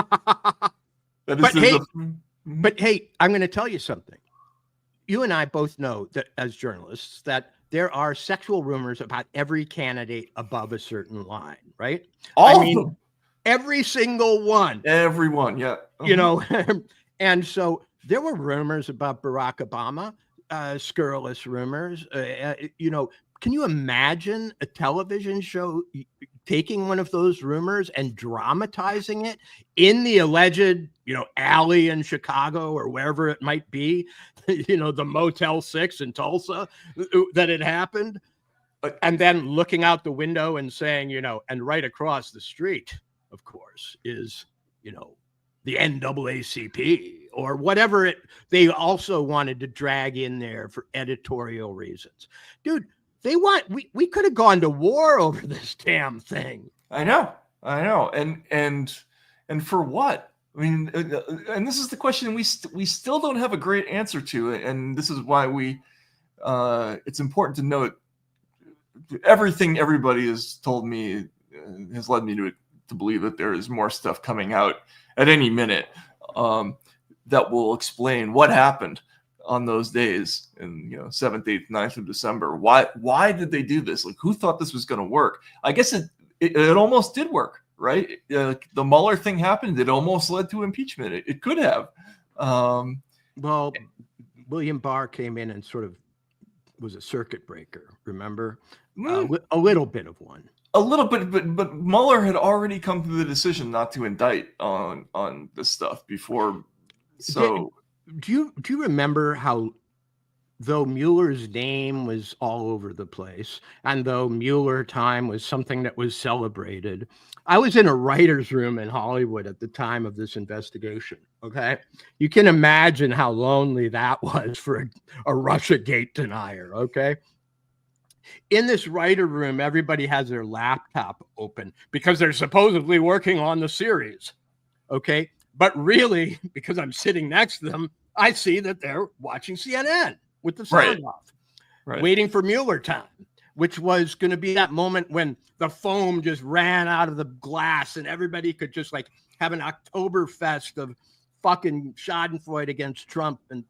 But hey, I'm going to tell you something. You and I both know that as journalists that there are sexual rumors about every candidate above a certain line, right? All of them. Every single one. Everyone, yeah. And so there were rumors about Barack Obama, scurrilous rumors. Can you imagine a television show taking one of those rumors and dramatizing it in the alleged, alley in Chicago or wherever it might be, the Motel 6 in Tulsa, that it happened, and then looking out the window and saying, and right across the street, of course, is, the NAACP or whatever they also wanted to drag in there for editorial reasons. Dude, we could have gone to war over this damn thing. I know. And for what? I mean, and this is the question we still don't have a great answer to, and this is why it's important to note everything everybody has told me has led me to believe that there is more stuff coming out at any minute that will explain what happened on those days in 7th, 8th, 9th of December. Why did they do this? Like, who thought this was going to work? I guess it almost did work, right? The Mueller thing happened. It almost led to impeachment. It could have. Well, William Barr came in and sort of was a circuit breaker. Remember, a little bit of one. A little bit, but Mueller had already come to the decision not to indict on this stuff before. So, do you remember how, though Mueller's name was all over the place, and though Mueller time was something that was celebrated, I was in a writer's room in Hollywood at the time of this investigation. Okay, you can imagine how lonely that was for a Russiagate denier. Okay. In this writer room, everybody has their laptop open because they're supposedly working on the series. Okay. But really, because I'm sitting next to them, I see that they're watching CNN with the sound off, waiting for Mueller time, which was going to be that moment when the foam just ran out of the glass and everybody could just like have an Oktoberfest of fucking Schadenfreude against Trump and,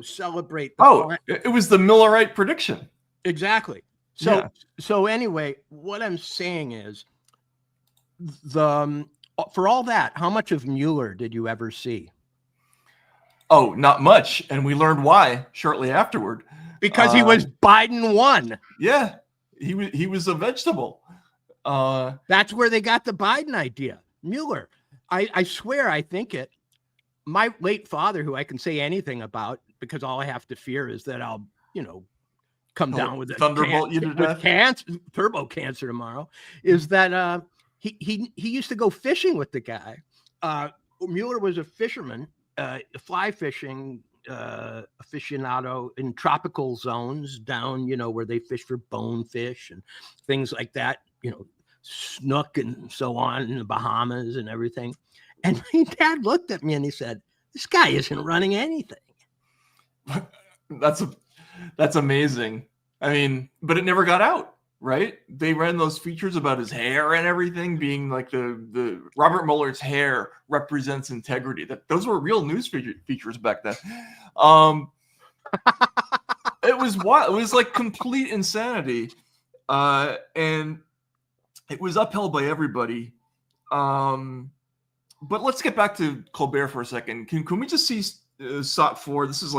celebrate. It was the Millerite prediction. Exactly. So anyway, what I'm saying is for all that, how much of Mueller did you ever see? Oh, not much. And we learned why shortly afterward. Because he was Biden 1. Yeah, he was a vegetable. That's where they got the Biden idea. Mueller. I swear I think it. My late father, who I can say anything about because all I have to fear is that I'll, come down with thunderbolt you to death. Turbo cancer tomorrow, is that he used to go fishing with the guy. Mueller was a fisherman, fly fishing aficionado in tropical zones down, where they fish for bonefish and things like that, snook and so on in the Bahamas and everything. And my dad looked at me and he said, "This guy isn't running anything." That's amazing. I mean, but it never got out, right? They ran those features about his hair and everything being like the Robert Mueller's hair represents integrity. Those were real news features back then. It was wild. It was like complete insanity. And it was upheld by everybody. But let's get back to Colbert for a second. Can we just see SOT 4? This is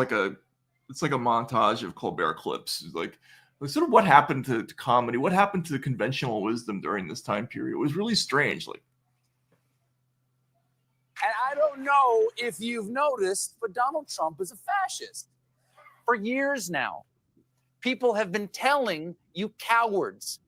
it's like a montage of Colbert clips. Like sort of what happened to comedy, what happened to the conventional wisdom during this time period. It was really strange. And I don't know if you've noticed, but Donald Trump is a fascist. For years now, people have been telling you cowards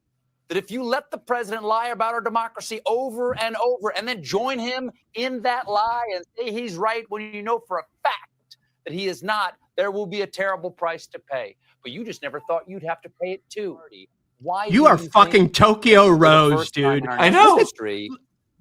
that if you let the president lie about our democracy over and over and then join him in that lie and say he's right when you know for a fact that he is not, there will be a terrible price to pay. But you just never thought you'd have to pay it too. Why? You are fucking Tokyo Rose, dude. I know. History,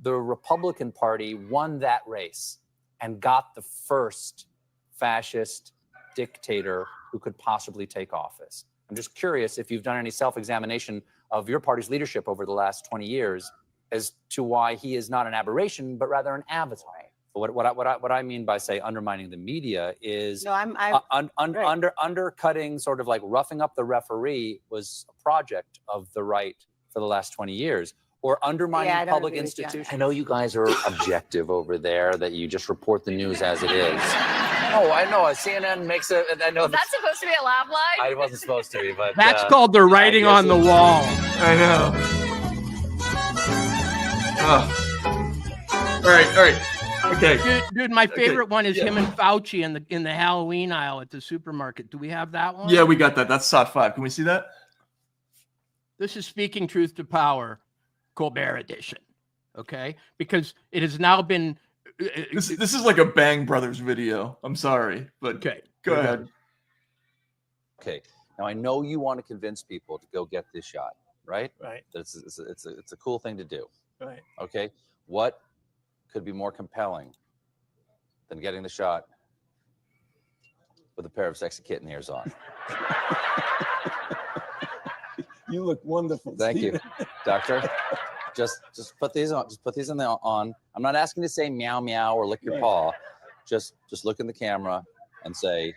the Republican Party won that race and got the first fascist dictator who could possibly take office. I'm just curious if you've done any self-examination of your party's leadership over the last 20 years as to why he is not an aberration, but rather an avatar. What I mean by, say, undermining the media is undercutting, sort of like roughing up the referee was a project of the right for the last 20 years. Or undermining public institutions. I know you guys are objective over there, that you just report the news as it is. Oh, I know. CNN makes a. I know. Is that supposed to be a laugh line? I wasn't supposed to be, but that's called the writing on the wall. I know. All right. Okay, dude. My favorite one is him and Fauci in the Halloween aisle at the supermarket. Do we have that one? Yeah, we got that. That's SOT 5. Can we see that? This is Speaking Truth to Power, Colbert edition. Okay, because it has now been. This is like a Bang Brothers video. I'm sorry, but okay, go ahead. Okay, now I know you want to convince people to go get this shot, right? Right. It's a cool thing to do. Right. Okay, what could be more compelling than getting the shot with a pair of sexy kitten ears on? You look wonderful. Thank you, doctor. Just put these on. Just put these on. I'm not asking you to say meow meow or lick your paw. Just look in the camera and say,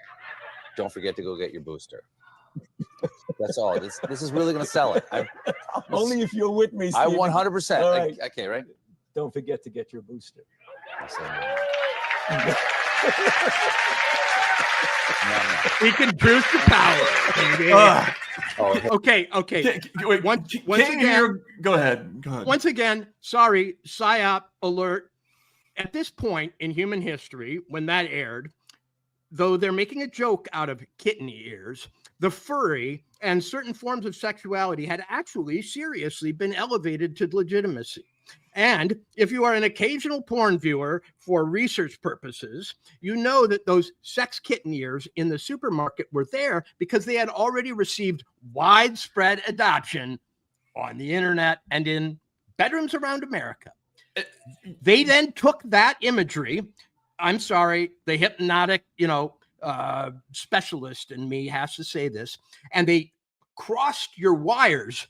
"Don't forget to go get your booster." That's all. This is really going to sell it. Only if you're with me, Steve. I 100%. Right. Okay, right? don't forget to get your booster. We can boost the power. Okay. Wait, once again, again, go ahead. Once again, sorry, PSYOP alert. At this point in human history, when that aired, though they're making a joke out of kitten ears, the furry and certain forms of sexuality had actually seriously been elevated to legitimacy. And if you are an occasional porn viewer for research purposes, you know that those sex kitten ears in the supermarket were there because they had already received widespread adoption on the internet and in bedrooms around America. They then took that imagery. I'm sorry, the hypnotic, specialist in me has to say this, and they crossed your wires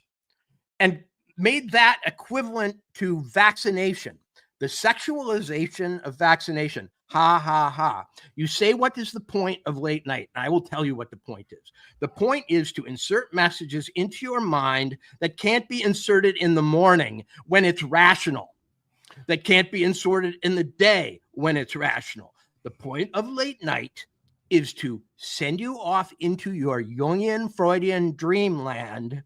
and made that equivalent to vaccination, the sexualization of vaccination. Ha, ha, ha. You say, what is the point of late night? And I will tell you what the point is. The point is to insert messages into your mind that can't be inserted in the morning when it's rational, that can't be inserted in the day when it's rational. The point of late night is to send you off into your Jungian Freudian dreamland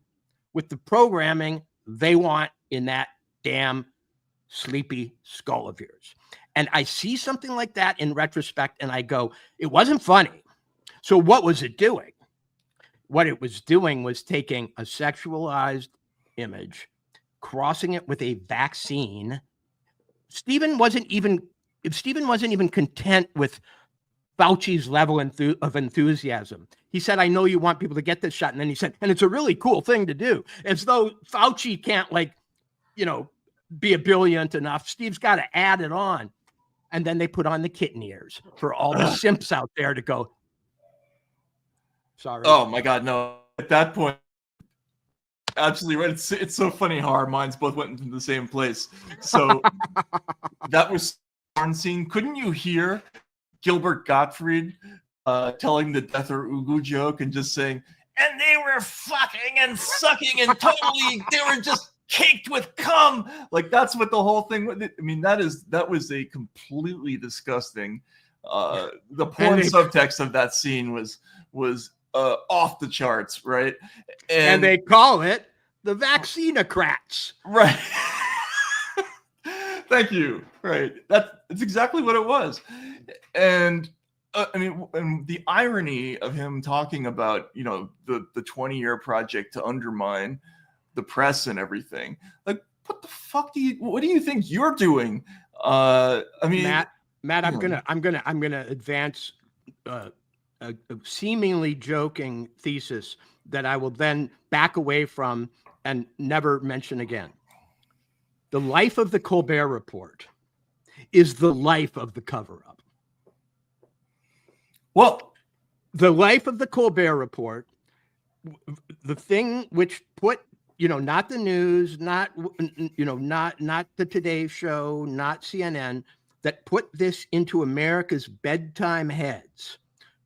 with the programming they want in that damn sleepy skull of yours. And I see something like that in retrospect, and I go, it wasn't funny. So what was it doing? What it was doing was taking a sexualized image, crossing it with a vaccine. If Stephen wasn't even content with Fauci's level of enthusiasm. He said, I know you want people to get this shot. And then he said, and it's a really cool thing to do. As though Fauci can't be a brilliant enough. Steve's got to add it on. And then they put on the kitten ears for all the simps out there to go, sorry. Oh my God, no. At that point, absolutely right. It's so funny how our minds both went into the same place. So that was porn scene. Couldn't you hear Gilbert Gottfried telling the Death or Ugu joke and just saying, and they were fucking and sucking and totally, they were just caked with cum. Like that's what the whole thing was. I mean, that was a completely disgusting. The porn subtext of that scene was off the charts, right? And they call it the vaccinocrats. Right. Thank you. Right. It's exactly what it was. And and the irony of him talking about, the 20-year project to undermine the press and everything. Like, what the fuck what do you think you're doing? Matt, I'm gonna advance a seemingly joking thesis that I will then back away from and never mention again. The life of the Colbert Report is the life of the cover-up. Well, the life of the Colbert Report, the thing which put, not the news, not the Today Show, not CNN, that put this into America's bedtime heads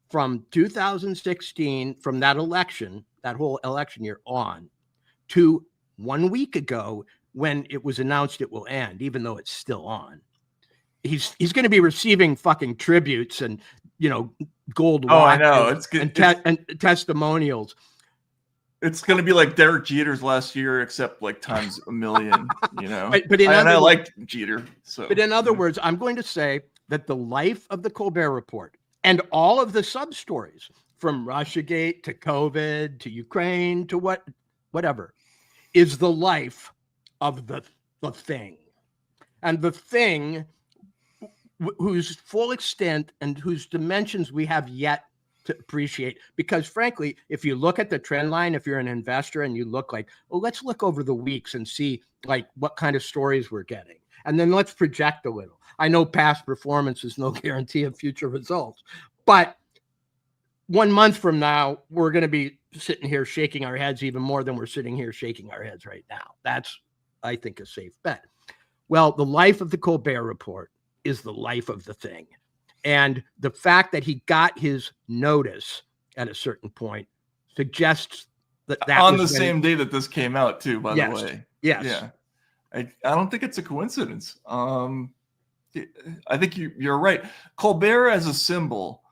from 2016, from that election, that whole election year on, to 1 week ago when it was announced it will end, even though it's still on. He's going to be receiving fucking tributes and, gold watches. I know. It's good. And testimonials. It's going to be like Derek Jeter's last year, except like times a million, But I liked Jeter. So. But in other words, I'm going to say that the life of the Colbert Report and all of the sub-stories from Russiagate to COVID to Ukraine to whatever is the life of the thing. And the thing whose full extent and whose dimensions we have yet to appreciate. Because frankly, if you look at the trend line, if you're an investor and you look like, let's look over the weeks and see like what kind of stories we're getting. And then let's project a little. I know past performance is no guarantee of future results, but 1 month from now, we're going to be sitting here shaking our heads even more than we're sitting here shaking our heads right now. That's, I think, a safe bet. Well, the life of the Colbert Report is the life of the thing. And the fact that he got his notice at a certain point suggests that on the same day that this came out too, by the way. Yes. Yeah. I don't think it's a coincidence. I think you're right. Colbert as a symbol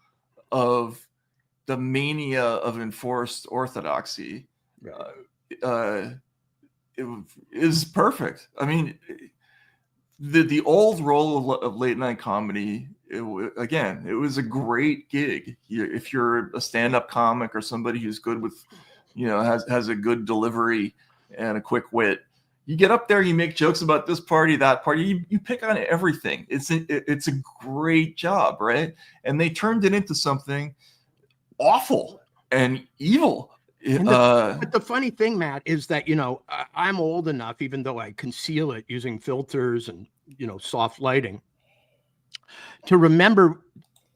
of the mania of enforced orthodoxy it is perfect. I mean, the old role of late night comedy, it was a great gig. If you're a stand-up comic or somebody who's good with, has a good delivery and a quick wit, you get up there, you make jokes about this party, that party, you pick on everything. It's a great job, right? And they turned it into something awful and evil. But the funny thing, Matt, is that, I'm old enough, even though I conceal it using filters and, soft lighting, to remember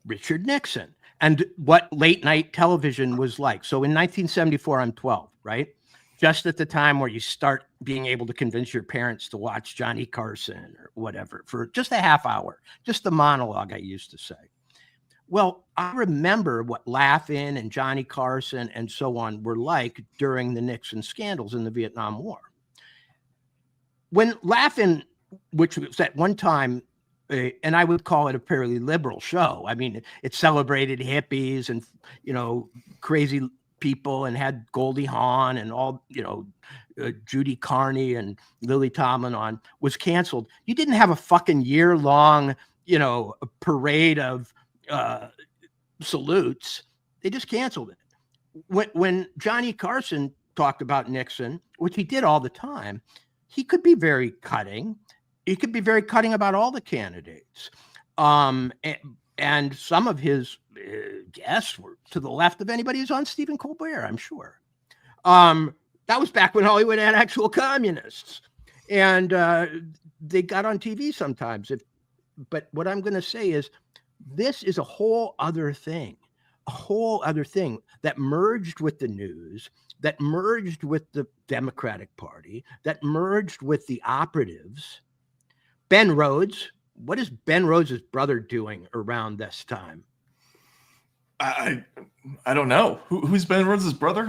Richard Nixon and what late night television was like. So in 1974, I'm 12, right? Just at the time where you start being able to convince your parents to watch Johnny Carson or whatever for just a half hour, just the monologue I used to say. Well, I remember what Laugh-In and Johnny Carson and so on were like during the Nixon scandals in the Vietnam War. When Laugh-In, which was at one time, and I would call it a fairly liberal show. I mean, it celebrated hippies and, crazy people and had Goldie Hawn and all, Judy Carney and Lily Tomlin on, was canceled. You didn't have a fucking year-long, parade of salutes. They just canceled it. When Johnny Carson talked about Nixon, which he did all the time, he could be very cutting. He could be very cutting about all the candidates. And some of his guests were to the left of anybody who's on Stephen Colbert, I'm sure. That was back when Hollywood had actual communists. And they got on TV sometimes. But what I'm going to say is, this is a whole other thing that merged with the news, that merged with the Democratic Party, that merged with the operatives. Ben Rhodes, what is Ben Rhodes' brother doing around this time? I don't know. Who's Ben Rhodes' brother?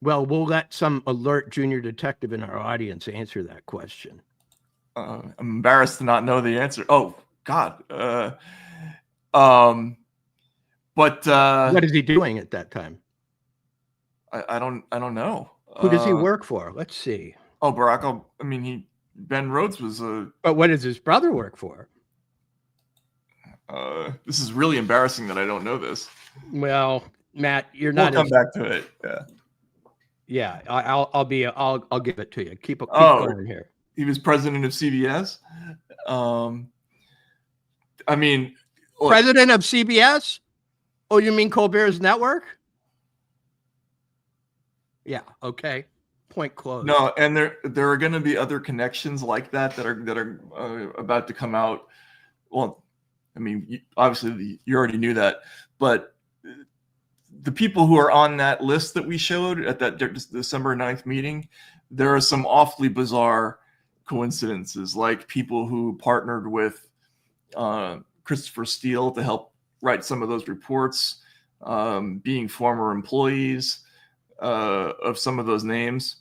Well, we'll let some alert junior detective in our audience answer that question. I'm embarrassed to not know the answer. Oh, God. But what is he doing at that time? I don't know. Who does he work for? Let's see. Oh, Ben Rhodes was But what does his brother work for? This is really embarrassing that I don't know this. Well, Matt, you're not. We'll come back to it. Yeah. I'll give it to you. Keep going here. He was president of CBS. President of CBS? Oh, you mean Colbert's network? Yeah. Okay. Point closed. No, and there are going to be other connections like that are about to come out. Well, obviously you already knew that, but the people who are on that list that we showed at that December 9th meeting, there are some awfully bizarre coincidences, like people who partnered with Christopher Steele to help write some of those reports, being former employees of some of those names,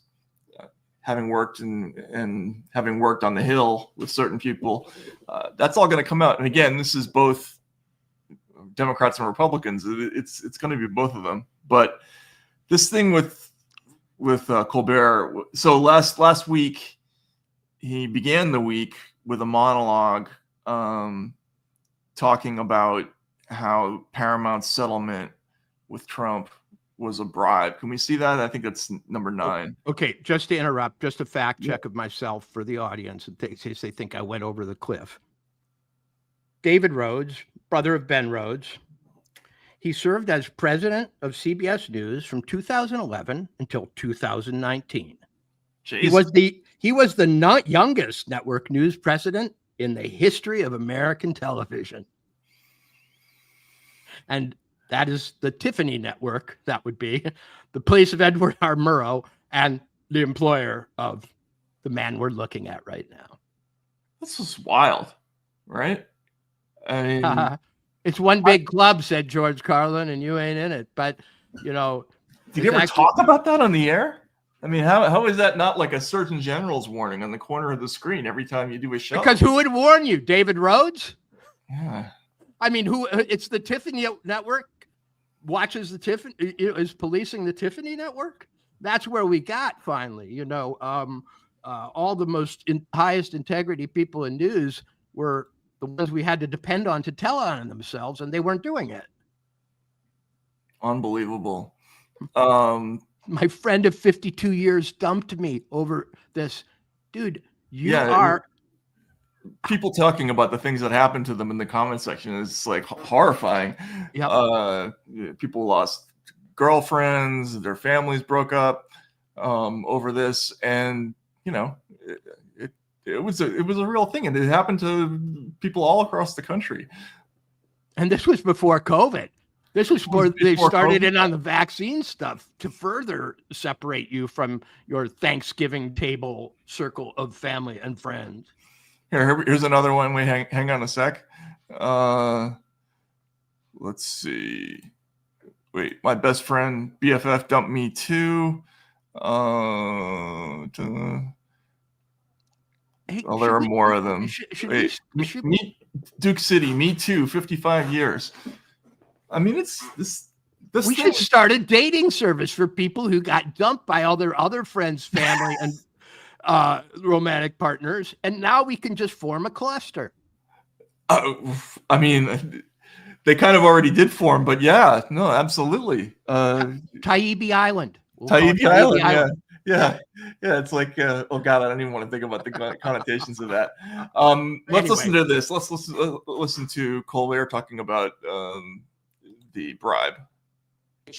having worked and having worked on the Hill with certain people. That's all going to come out. And again, this is both Democrats and Republicans. It's going to be both of them. But this thing with Colbert. So last week, he began the week with a monologue talking about how Paramount's settlement with Trump was a bribe. Can we see that? I think that's number 9. Okay, just to interrupt, just a fact check of myself for the audience in case they think I went over the cliff. David Rhodes, brother of Ben Rhodes, he served as president of CBS News from 2011 until 2019. Jeez. He was the youngest network news president in the history of American television. And that is the Tiffany Network. That would be the place of Edward R. Murrow and the employer of the man we're looking at right now. This is wild, right? I mean, it's one big club, said George Carlin, and you ain't in it. But, did you ever talk about that on the air? I mean, how is that not like a Surgeon General's warning on the corner of the screen every time you do a show? Because who would warn you? David Rhodes? Yeah. I mean, who? It's the Tiffany network watches the Tiffany, is policing the Tiffany network. That's where we got finally, all the most highest integrity people in news were the ones we had to depend on to tell on themselves, and they weren't doing it. Unbelievable. My friend of 52 years dumped me over this. Dude, you are... People talking about the things that happened to them in the comment section is like horrifying. Yep. People lost girlfriends, their families broke up over this, and it was a real thing, and it happened to people all across the country. And this was before COVID. This was before they started COVID. in on the vaccine stuff to further separate you from your Thanksgiving table circle of family and friends. Here's another one. We hang on a sec. Let's see. Wait, my best friend BFF dumped me too. There are more of them. Duke City, me too. 55 years. I mean, it's this. We should start a dating service for people who got dumped by all their other friends, family, and romantic partners, and now we can just form a cluster. I mean, they kind of already did form, but yeah, no, absolutely. Taibbi Island. Taibbi Island. Yeah. It's like, oh God, I don't even want to think about the connotations of that. Let's listen to this. Let's listen to Colbert talking about the bribe.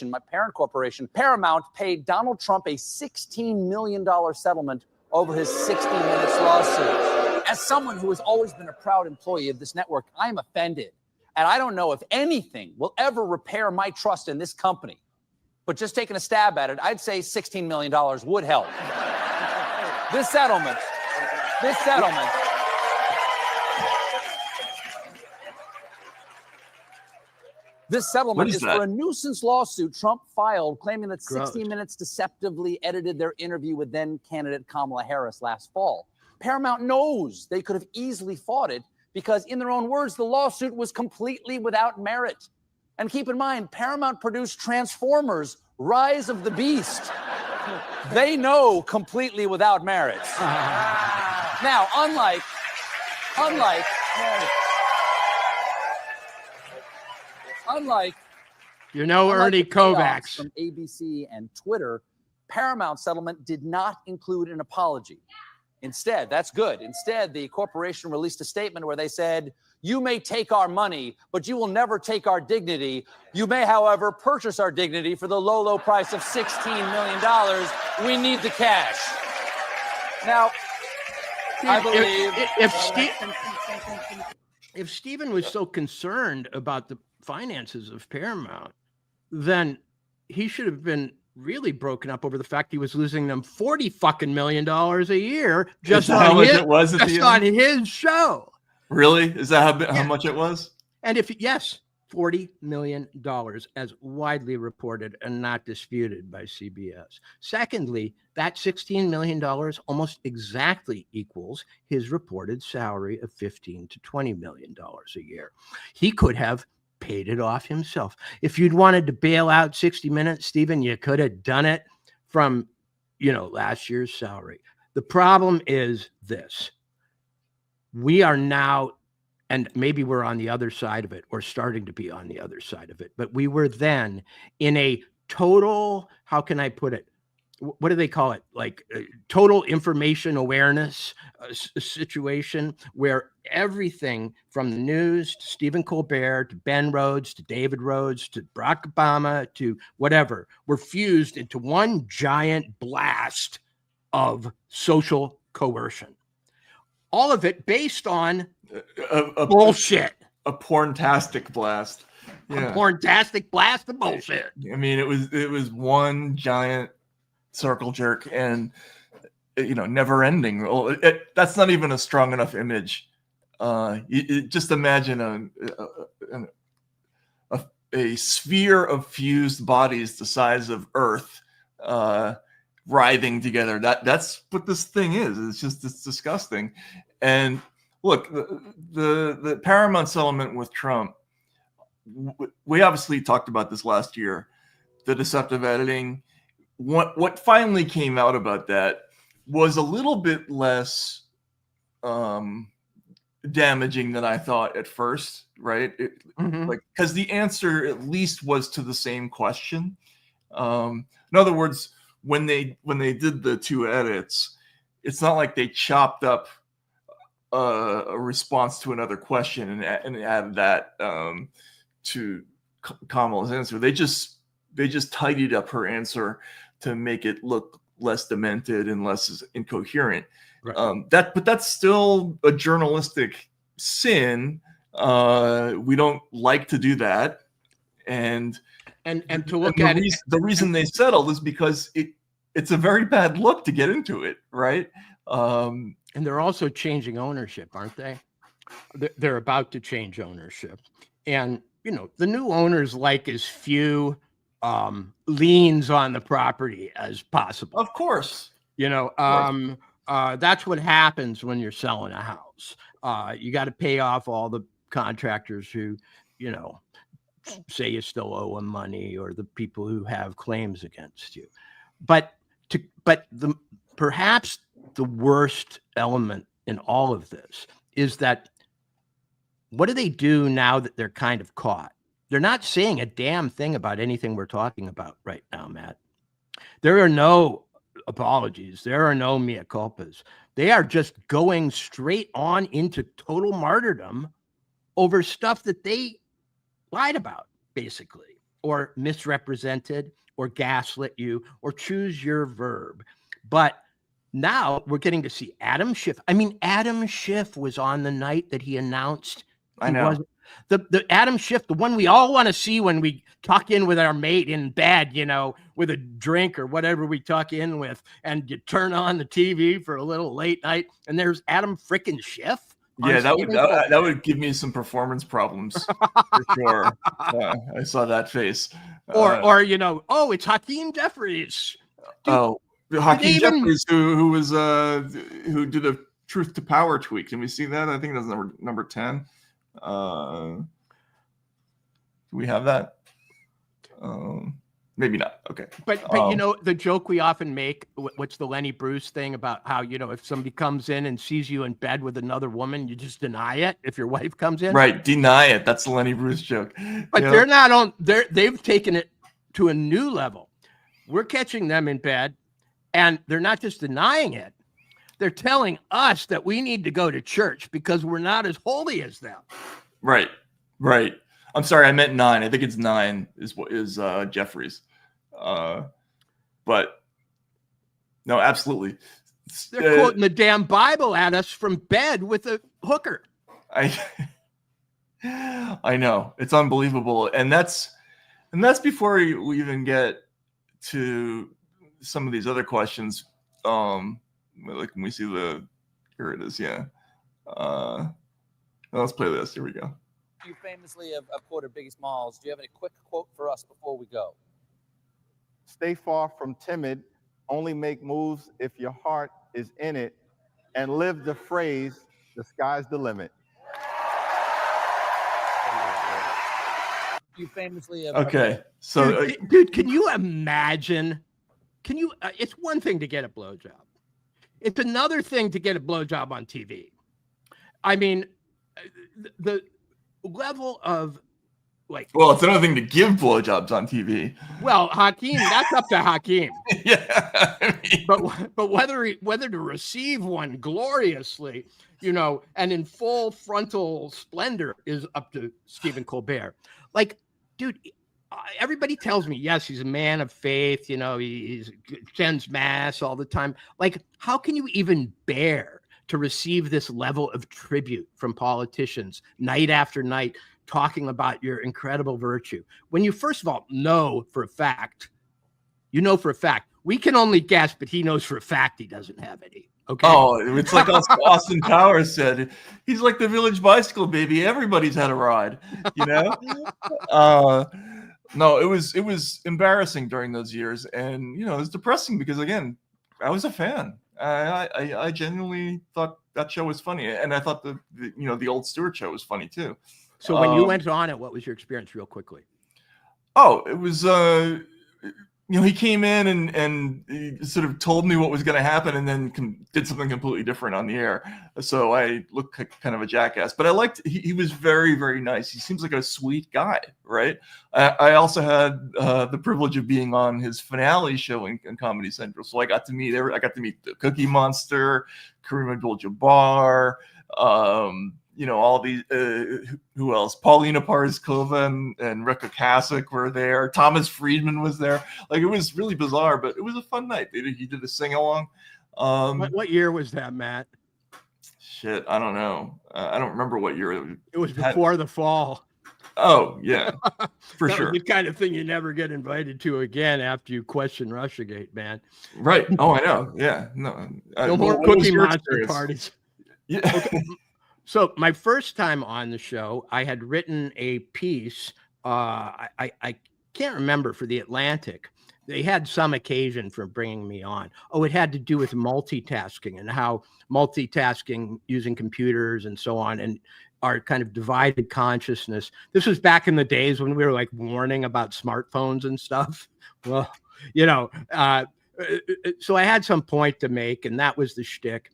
My parent corporation, Paramount, paid Donald Trump a $16 million settlement over his 60 Minutes lawsuit. As someone who has always been a proud employee of this network, I'm offended. And I don't know if anything will ever repair my trust in this company. But just taking a stab at it, I'd say $16 million would help. This settlement. This settlement is for a nuisance lawsuit Trump filed claiming that 60 Minutes deceptively edited their interview with then-candidate Kamala Harris last fall. Paramount knows they could have easily fought it because, in their own words, the lawsuit was completely without merit. And keep in mind, Paramount produced Transformers: Rise of the Beast. They know completely without merit. Now, unlike Ernie Kovacs from ABC and Twitter, Paramount settlement did not include an apology. Instead, that's good. Instead, the corporation released a statement where they said, "You may take our money, but you will never take our dignity. You may, however, purchase our dignity for the low, low price of $16 million. We need the cash." Now, I believe if Stephen was so concerned about the finances of Paramount, then he should have been really broken up over the fact he was losing them $40 million a year just on his show. Really? Is that how much it was? And $40 million, as widely reported and not disputed by CBS. Secondly, that $16 million almost exactly equals his reported salary of $15 to $20 million a year. He could have paid it off himself. If you'd wanted to bail out 60 Minutes, Stephen, you could have done it from, last year's salary. The problem is this. We are now, and maybe we're on the other side of it, or starting to be on the other side of it, but we were then in a total, how can I put it? What do they call it? Like total information awareness situation where everything from the news to Stephen Colbert to Ben Rhodes to David Rhodes to Barack Obama to whatever were fused into one giant blast of social coercion. All of it based on bullshit. A porntastic blast. Yeah. A porntastic blast of bullshit. I mean, it was one giant circle jerk and never ending. That's not even a strong enough image. Just imagine a sphere of fused bodies the size of Earth writhing together. That's what this thing is. It's disgusting. And look, the Paramount settlement with Trump, we obviously talked about this last year, the deceptive editing. What finally came out about that was a little bit less damaging than I thought at first, right? Like, because the answer at least was to the same question. In other words, when they did the 2 edits, it's not like they chopped up a response to another question and added that to Kamala's answer. They just tidied up her answer to make it look less demented and less incoherent. Right. But that's still a journalistic sin. We don't like to do that, and to look at it, the reason they settled is because it's a very bad look to get into it, right? And they're also changing ownership, aren't they? They're about to change ownership, and the new owners like as few liens on the property as possible. Of course, that's what happens when you're selling a house. You got to pay off all the contractors who, say you still owe them money, or the people who have claims against you. But perhaps the worst element in all of this is that what do they do now that they're kind of caught? They're not saying a damn thing about anything we're talking about right now, Matt. There are no apologies. There are no mea culpas. They are just going straight on into total martyrdom over stuff that they lied about, basically, or misrepresented, or gaslit you, or choose your verb. But now we're getting to see Adam Schiff. I mean, Adam Schiff was on the night that he announced. I know. The Adam Schiff, the one we all want to see when we tuck in with our mate in bed, with a drink or whatever we tuck in with, and you turn on the TV for a little late night, and there's Adam frickin' Schiff. Yeah, that would give me some performance problems for sure. I saw that face. Or it's Hakeem Jeffries. Hakeem Jeffries, who did a Truth to Power tweet. Can we see that? I think that's number 10. Do we have that? Maybe not. Okay. But the joke we often make, what's the Lenny Bruce thing about how, if somebody comes in and sees you in bed with another woman, you just deny it if your wife comes in? Right. Deny it. That's the Lenny Bruce joke. But they're not on, they've taken it to a new level. We're catching them in bed, and they're not just denying it. They're telling us that we need to go to church because we're not as holy as them. Right. I'm sorry, I meant 9. I think it's 9 is Jeffries. But no, absolutely. They're quoting the damn Bible at us from bed with a hooker. I know, it's unbelievable, and that's before we even get to some of these other questions. Like when we see here it is. Yeah. Let's play this. Here we go. You famously have quoted Biggie Smalls. Do you have any quick quote for us before we go? Stay far from timid. Only make moves if your heart is in it, and live the phrase, the sky's the limit. You famously have. Okay. So, dude, can you imagine? It's one thing to get a blowjob. It's another thing to get a blowjob on TV. I mean, the level of well, it's another thing to give blowjobs on TV. Well, Hakeem, that's up to Hakeem. Yeah. But whether to receive one gloriously, and in full frontal splendor is up to Stephen Colbert. Dude, everybody tells me, yes, he's a man of faith. He sends mass all the time. How can you even bear to receive this level of tribute from politicians night after night, talking about your incredible virtue, when you first of all know for a fact, we can only guess, but he knows for a fact he doesn't have any. Okay. Oh, it's like Austin Powers said, he's like the village bicycle baby. Everybody's had a ride, No, it was embarrassing during those years, and it was depressing because again, I was a fan. I genuinely thought that show was funny, and I thought the old Stewart show was funny too. So when you went on it, what was your experience, real quickly? Oh, it was he came in and he sort of told me what was going to happen, and then did something completely different on the air. So I looked kind of a jackass, but I liked. He was very, very nice. He seems like a sweet guy, right? I also had the privilege of being on his finale show in Comedy Central, so I got to meet the Cookie Monster, Kareem Abdul-Jabbar. All these, who else? Paulina Parizkova and Rekha Kasich were there. Thomas Friedman was there. Like, it was really bizarre, but it was a fun night. He did a sing-along. What year was that, Matt? Shit, I don't know. I don't remember what year. It was before the fall. Oh, yeah, for that sure. Was the kind of thing you never get invited to again after you question Russiagate, man. Right. Oh, I know. Yeah. No. No more Cookie Monster parties. Yeah. Okay. So my first time on the show, I had written a piece. I can't remember, for The Atlantic. They had some occasion for bringing me on. Oh, it had to do with multitasking and how multitasking using computers and so on, and our kind of divided consciousness. This was back in the days when we were like warning about smartphones and stuff. Well, so I had some point to make, and that was the shtick.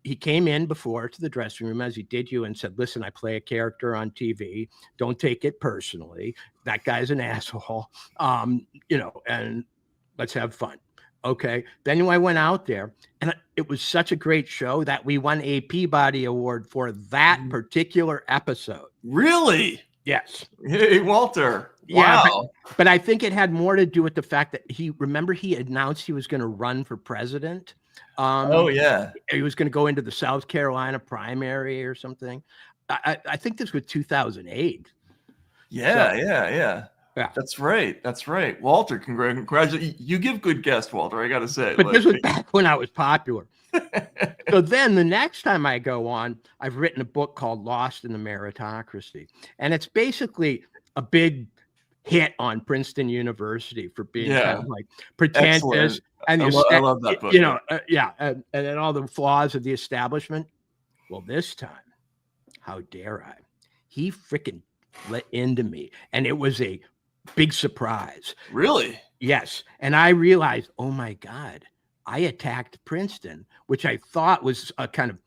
He came in before to the dressing room, as he did you, and said, listen, I play a character on TV. Don't take it personally. That guy's an asshole. And let's have fun. Okay. Then I went out there, and it was such a great show that we won a Peabody Award for that particular episode. Really? Yes. Hey, Walter. Yeah, wow. But I think it had more to do with the fact that he announced he was going to run for president. Oh, yeah. He was going to go into the South Carolina primary or something. I think this was 2008. Yeah, yeah. That's right. Walter, congratulations. You give good guests, Walter, I got to say. But this was back when I was popular. So then the next time I go on, I've written a book called Lost in the Meritocracy. And it's basically a big hit on Princeton University for being kind of like pretentious. Excellent. And I love that book. And then all the flaws of the establishment. Well, this time, how dare I? He freaking let into me, and it was a big surprise. Really? Yes. And I realized, oh my God, I attacked Princeton, which I thought was a kind of,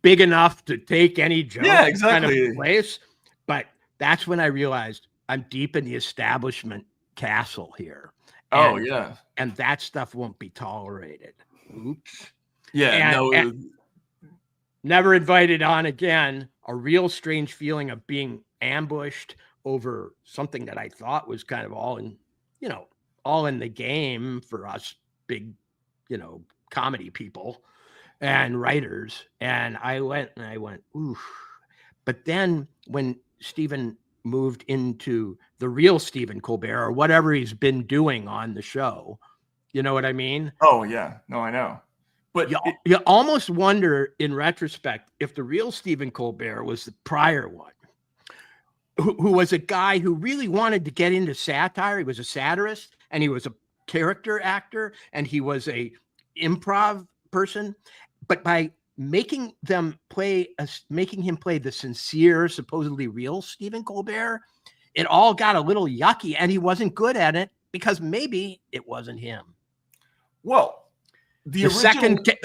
big enough to take any joke kind of place. But that's when I realized I'm deep in the establishment castle here. And that stuff won't be tolerated. Oops. Yeah. Never invited on again. A real strange feeling of being ambushed over something that I thought was kind of all in the game for us big, comedy people and writers. And I went, oof. But then when Stephen moved into the real Stephen Colbert, or whatever he's been doing on the show, you know what I mean? Oh, yeah. No, I know. But you almost wonder in retrospect if the real Stephen Colbert was the prior one, who was a guy who really wanted to get into satire. He was a satirist, and he was a character actor, and he was a improv person. But by making him play the sincere, supposedly real Stephen Colbert, it all got a little yucky, and he wasn't good at it because maybe it wasn't him. Well, the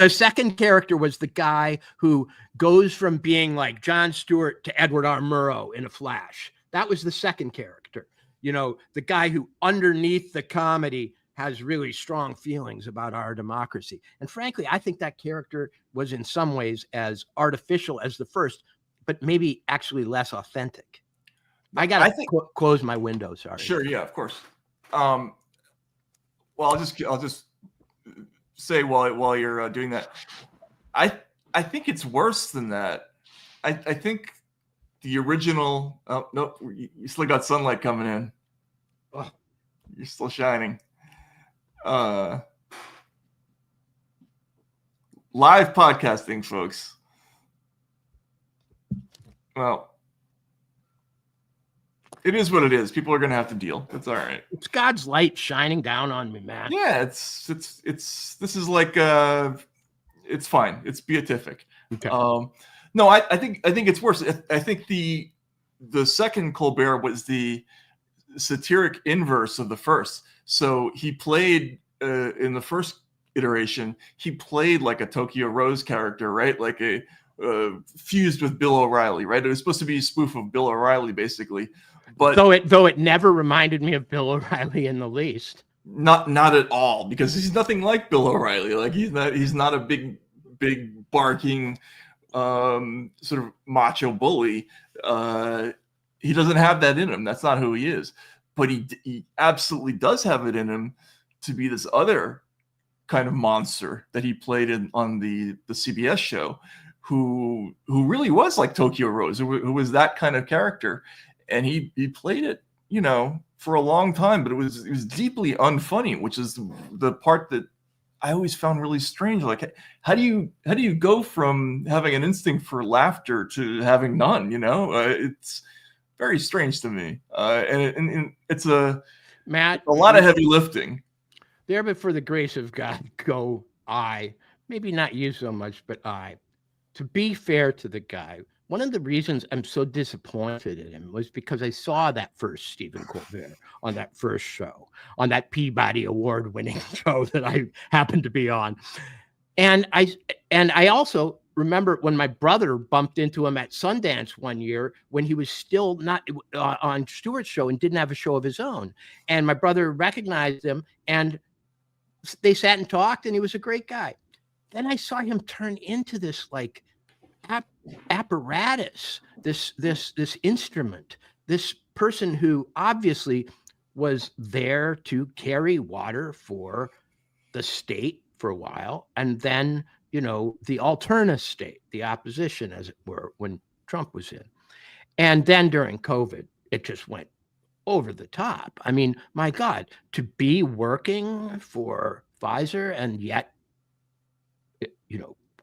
second character was the guy who goes from being like Jon Stewart to Edward R. Murrow in a flash. That was the second character. The guy who underneath the comedy has really strong feelings about our democracy. And frankly, I think that character was in some ways as artificial as the first, but maybe actually less authentic. I got to close my window. Sorry. Sure. Yeah, of course. Well, I'll just say while you're doing that, I think it's worse than that. I think the original. Oh no, you still got sunlight coming in. Oh, you're still shining. Live podcasting, folks. It is what it is. People are going to have to deal. It's all right. It's God's light shining down on me, man. Yeah, this is like it's fine. It's beatific. Okay. No, I think it's worse. I think the second Colbert was the satiric inverse of the first. So he played in the first iteration, he played like a Tokyo Rose character, right? Like a fused with Bill O'Reilly, right? It was supposed to be a spoof of Bill O'Reilly, basically. But though it never reminded me of Bill O'Reilly in the least. Not at all, because he's nothing like Bill O'Reilly. Like he's not a big barking sort of macho bully. He doesn't have that in him. That's not who he is. But he absolutely does have it in him to be this other kind of monster that he played on the CBS show, who really was like Tokyo Rose, who was that kind of character. And he played it, for a long time, but it was deeply unfunny, which is the part that I always found really strange. Like, how do you go from having an instinct for laughter to having none? It's very strange to me, and it's a lot of heavy lifting. There, but for the grace of God, go I. Maybe not you so much, but I. To be fair to the guy, one of the reasons I'm so disappointed in him was because I saw that first Stephen Colbert on that first show, on that Peabody Award-winning show that I happened to be on. And I also remember when my brother bumped into him at Sundance one year when he was still not on Stewart's show and didn't have a show of his own. And my brother recognized him, and they sat and talked, and he was a great guy. Then I saw him turn into this like apparatus, this instrument, this person who obviously was there to carry water for the state for a while, and then the alternate state, the opposition, as it were, when Trump was in. And then during COVID, it just went over the top. I mean, my God, to be working for Pfizer and yet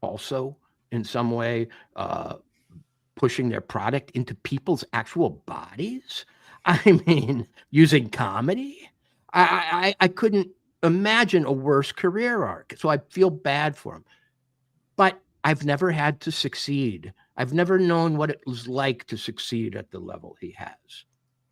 also in some way pushing their product into people's actual bodies. I mean, using comedy. I couldn't imagine a worse career arc. So I feel bad for him. But I've never had to succeed. I've never known what it was like to succeed at the level he has,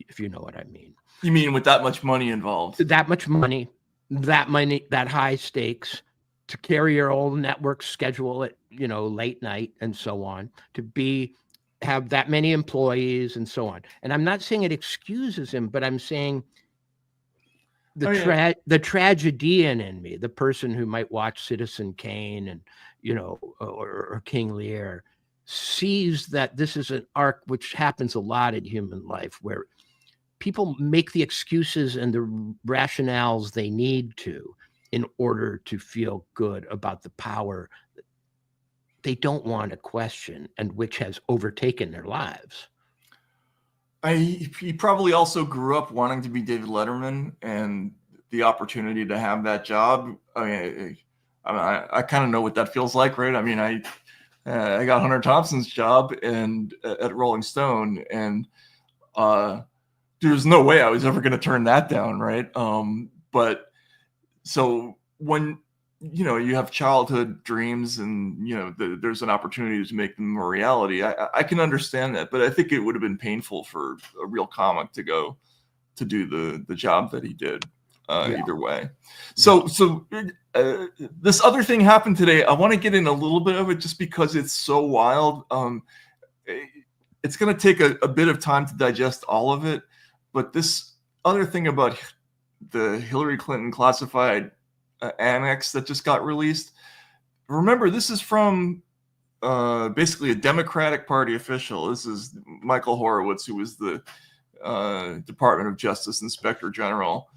if you know what I mean. You mean with that much money involved? That much money, that high stakes, to carry your own network schedule at, late night and so on, to have that many employees and so on. And I'm not saying it excuses him, but I'm saying the tragedian in me, the person who might watch Citizen Kane and, or King Lear, sees that this is an arc which happens a lot in human life, where people make the excuses and the rationales they need to in order to feel good about the power that they don't want to question and which has overtaken their lives. He probably also grew up wanting to be David Letterman, and the opportunity to have that job. I kind of know what that feels like, right? I mean, I got Hunter Thompson's job at Rolling Stone, and there's no way I was ever going to turn that down, right? But so when you have childhood dreams and there's an opportunity to make them a reality, I can understand that. But I think it would have been painful for a real comic to go to do the job that he did. Either way. So this other thing happened today. I want to get in a little bit of it just because it's so wild. It's going to take a bit of time to digest all of it. But this other thing about the Hillary Clinton classified annex that just got released. Remember, this is from basically a Democratic Party official. This is Michael Horowitz, who was the Department of Justice Inspector General.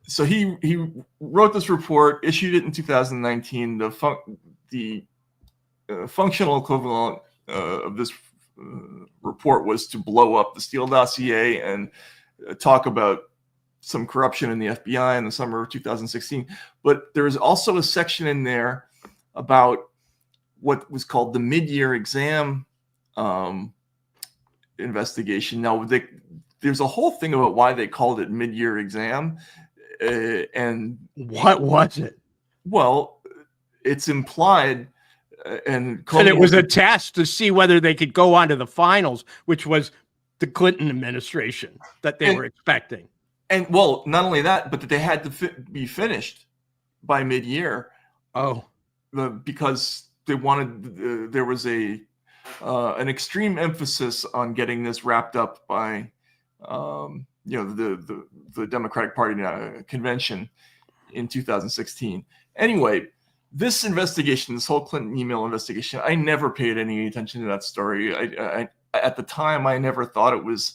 So he wrote this report, issued it in 2019. The functional equivalent of this report was to blow up the Steele dossier and talk about some corruption in the FBI in the summer of 2016. But there is also a section in there about what was called the mid-year exam investigation. Now, there's a whole thing about why they called it mid-year exam. And what was it? Well, it's implied, and it was a test to see whether they could go on to the finals, which was the Clinton administration that they were expecting. And well, not only that, but that they had to be finished by mid-year. Oh, because they wanted there was an extreme emphasis on getting this wrapped up by the Democratic Party convention in 2016. Anyway, this investigation, this whole Clinton email investigation, I never paid any attention to that story. I at the time, I never thought it was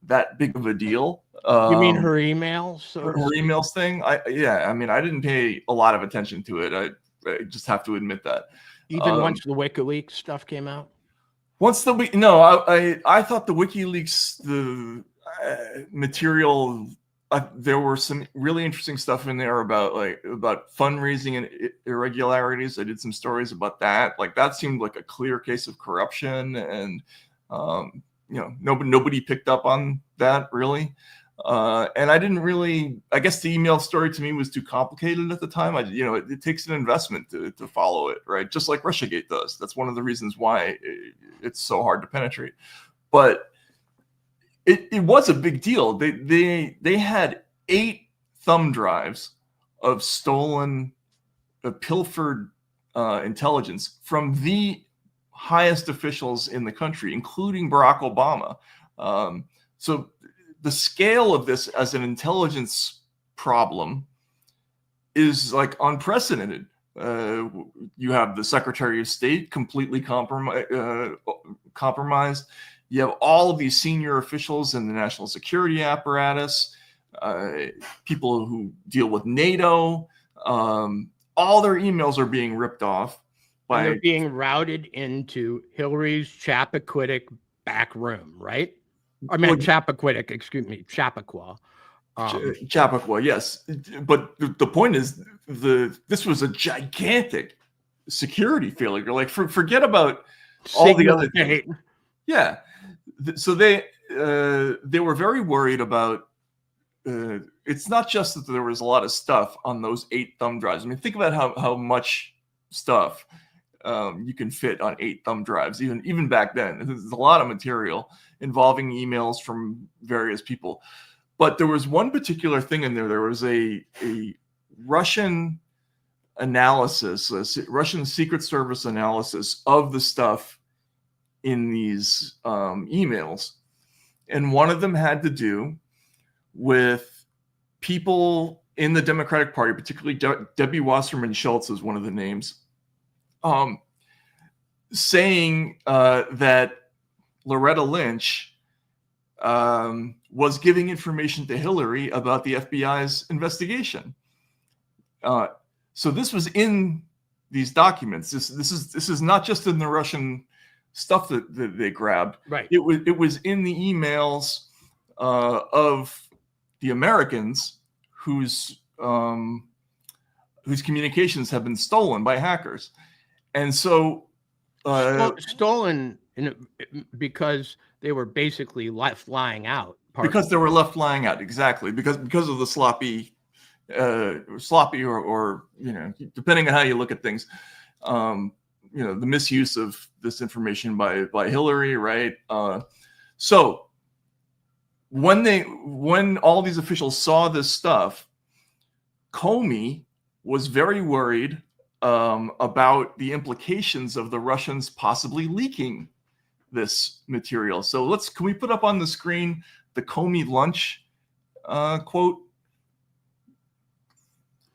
that big of a deal. You mean her emails? Her emails thing? I mean, I didn't pay a lot of attention to it. I just have to admit that. Even once the WikiLeaks stuff came out? Once I thought the WikiLeaks, the material, there were some really interesting stuff in there about fundraising and irregularities. I did some stories about that. Like, that seemed like a clear case of corruption, and nobody picked up on that really. And I didn't really, I guess the email story to me was too complicated at the time. It takes an investment to follow it, right? Just like Russiagate does. That's one of the reasons why it's so hard to penetrate. But it was a big deal. They had 8 thumb drives of stolen, pilfered intelligence from the highest officials in the country, including Barack Obama. So the scale of this as an intelligence problem is like unprecedented. You have the Secretary of State completely compromised. You have all of these senior officials in the national security apparatus, people who deal with NATO. All their emails are being ripped off. They're being routed into Hillary's Chappaquiddick back room, right? I mean, Chappaquiddick, excuse me, Chappaqua. Chappaqua, yes. But the point is, this was a gigantic security failure. Like, forget about all the other things. Yeah. So they were very worried about. It's not just that there was a lot of stuff on those 8 thumb drives. I mean, think about how much stuff you can fit on 8 thumb drives. Even back then, there's a lot of material involving emails from various people. But there was one particular thing in there. There was a Russian analysis, a Russian Secret Service analysis of the stuff in these emails. And one of them had to do with people in the Democratic Party, particularly Debbie Wasserman Schultz is one of the names, saying that Loretta Lynch was giving information to Hillary about the FBI's investigation. So this was in these documents. This is not just in the Russian stuff that they grabbed. Right. It was in the emails of the Americans whose communications have been stolen by hackers, and so stolen because they were basically left lying out. Because they were left lying out, exactly. Because of the sloppy, or depending on how you look at things, the misuse of this information by Hillary, right? So when all these officials saw this stuff, Comey was very worried about the implications of the Russians possibly leaking this material. So can we put up on the screen the Comey lunch quote?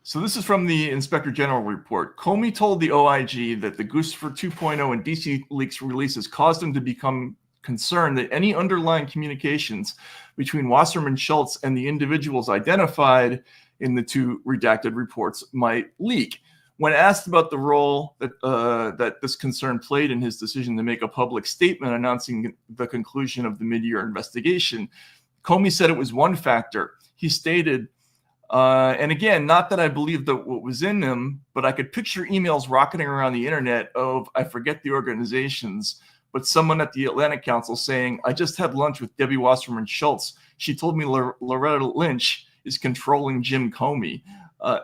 So this is from the Inspector General report. Comey told the OIG that the Guccifer 2.0 and DC Leaks releases caused him to become concerned that any underlying communications between Wasserman Schultz and the individuals identified in the 2 redacted reports might leak. When asked about the role that this concern played in his decision to make a public statement announcing the conclusion of the mid-year investigation, Comey said it was one factor. He stated, and again, not that I believe that what was in them, but I could picture emails rocketing around the internet of, I forget the organizations, but someone at the Atlantic Council saying, I just had lunch with Debbie Wasserman Schultz. She told me Loretta Lynch is controlling Jim Comey.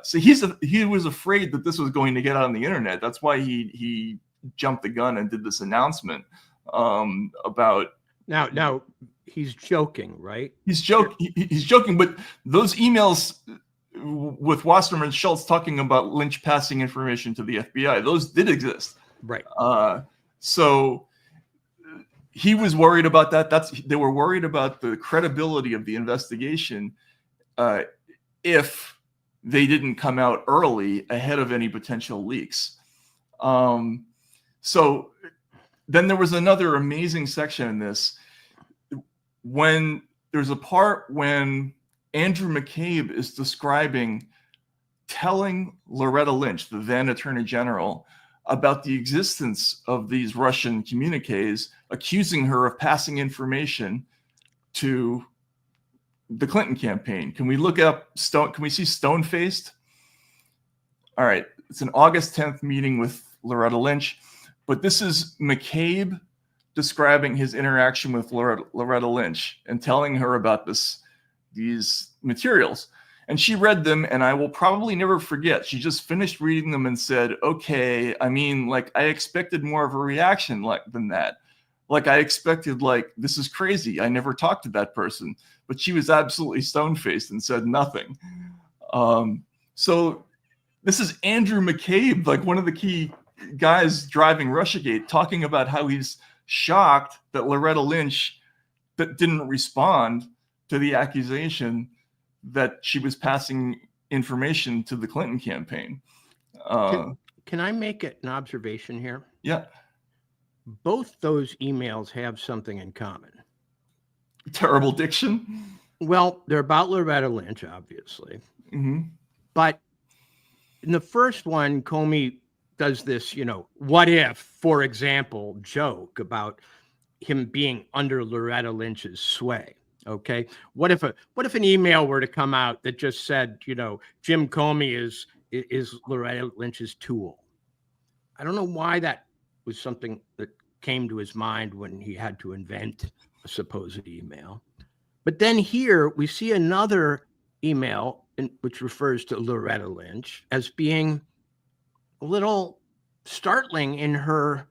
So he was afraid that this was going to get out on the internet. That's why he jumped the gun and did this announcement about. Now he's joking, right? He's joking, but those emails with Wasserman Schultz talking about Lynch passing information to the FBI, those did exist. Right. So he was worried about that. They were worried about the credibility of the investigation if they didn't come out early ahead of any potential leaks. So then there was another amazing section in this when there's a part when Andrew McCabe is telling Loretta Lynch, the then Attorney General, about the existence of these Russian communiques, accusing her of passing information to the Clinton campaign. Can we look up Can we see Stone-Faced? All right, it's an August 10th meeting with Loretta Lynch, but this is McCabe describing his interaction with Loretta Lynch and telling her about these materials. And she read them, and I will probably never forget. She just finished reading them and said, okay, I mean, like, I expected more of a reaction than that. Like, I expected, like, this is crazy. I never talked to that person. But she was absolutely stone-faced and said nothing. So this is Andrew McCabe, like one of the key guys driving Russiagate, talking about how he's shocked that Loretta Lynch didn't respond to the accusation that she was passing information to the Clinton campaign. Can I make an observation here? Yeah. Both those emails have something in common. Terrible diction. Well, they're about Loretta Lynch, obviously. Mm-hmm. But in the first one, Comey does this, what if, for example, joke about him being under Loretta Lynch's sway. Okay. What if an email were to come out that just said, Jim Comey is Loretta Lynch's tool? I don't know why that was something that came to his mind when he had to invent a supposed email. But then here we see another email which refers to Loretta Lynch as being a little startling in her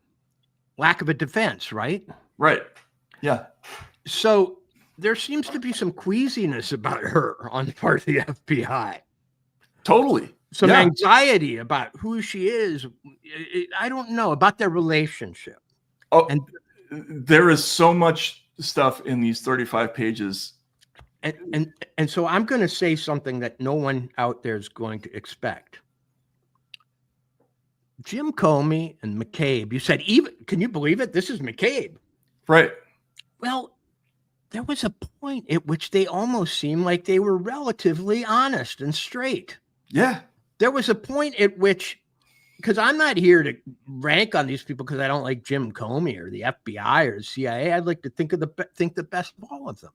lack of a defense, right? Right. Yeah. So there seems to be some queasiness about her on the part of the FBI. Totally. Some anxiety about who she is. I don't know about their relationship. Oh, and there is so much stuff in these 35 pages. And so I'm going to say something that no one out there is going to expect. Jim Comey and McCabe, you said, can you believe it? This is McCabe. Right. Well, there was a point at which they almost seemed like they were relatively honest and straight. Yeah. There was a point at which, because I'm not here to rank on these people because I don't like Jim Comey or the FBI or the CIA. I'd like to think the best of all of them.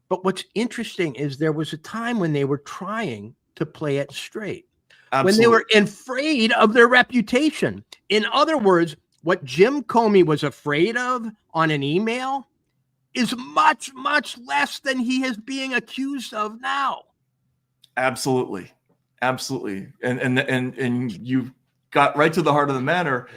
But what's interesting is there was a time when they were trying to play it straight. Absolutely. When they were afraid of their reputation. In other words, what Jim Comey was afraid of on an email is much, much less than he is being accused of now. Absolutely. Absolutely. And you got right to the heart of the matter.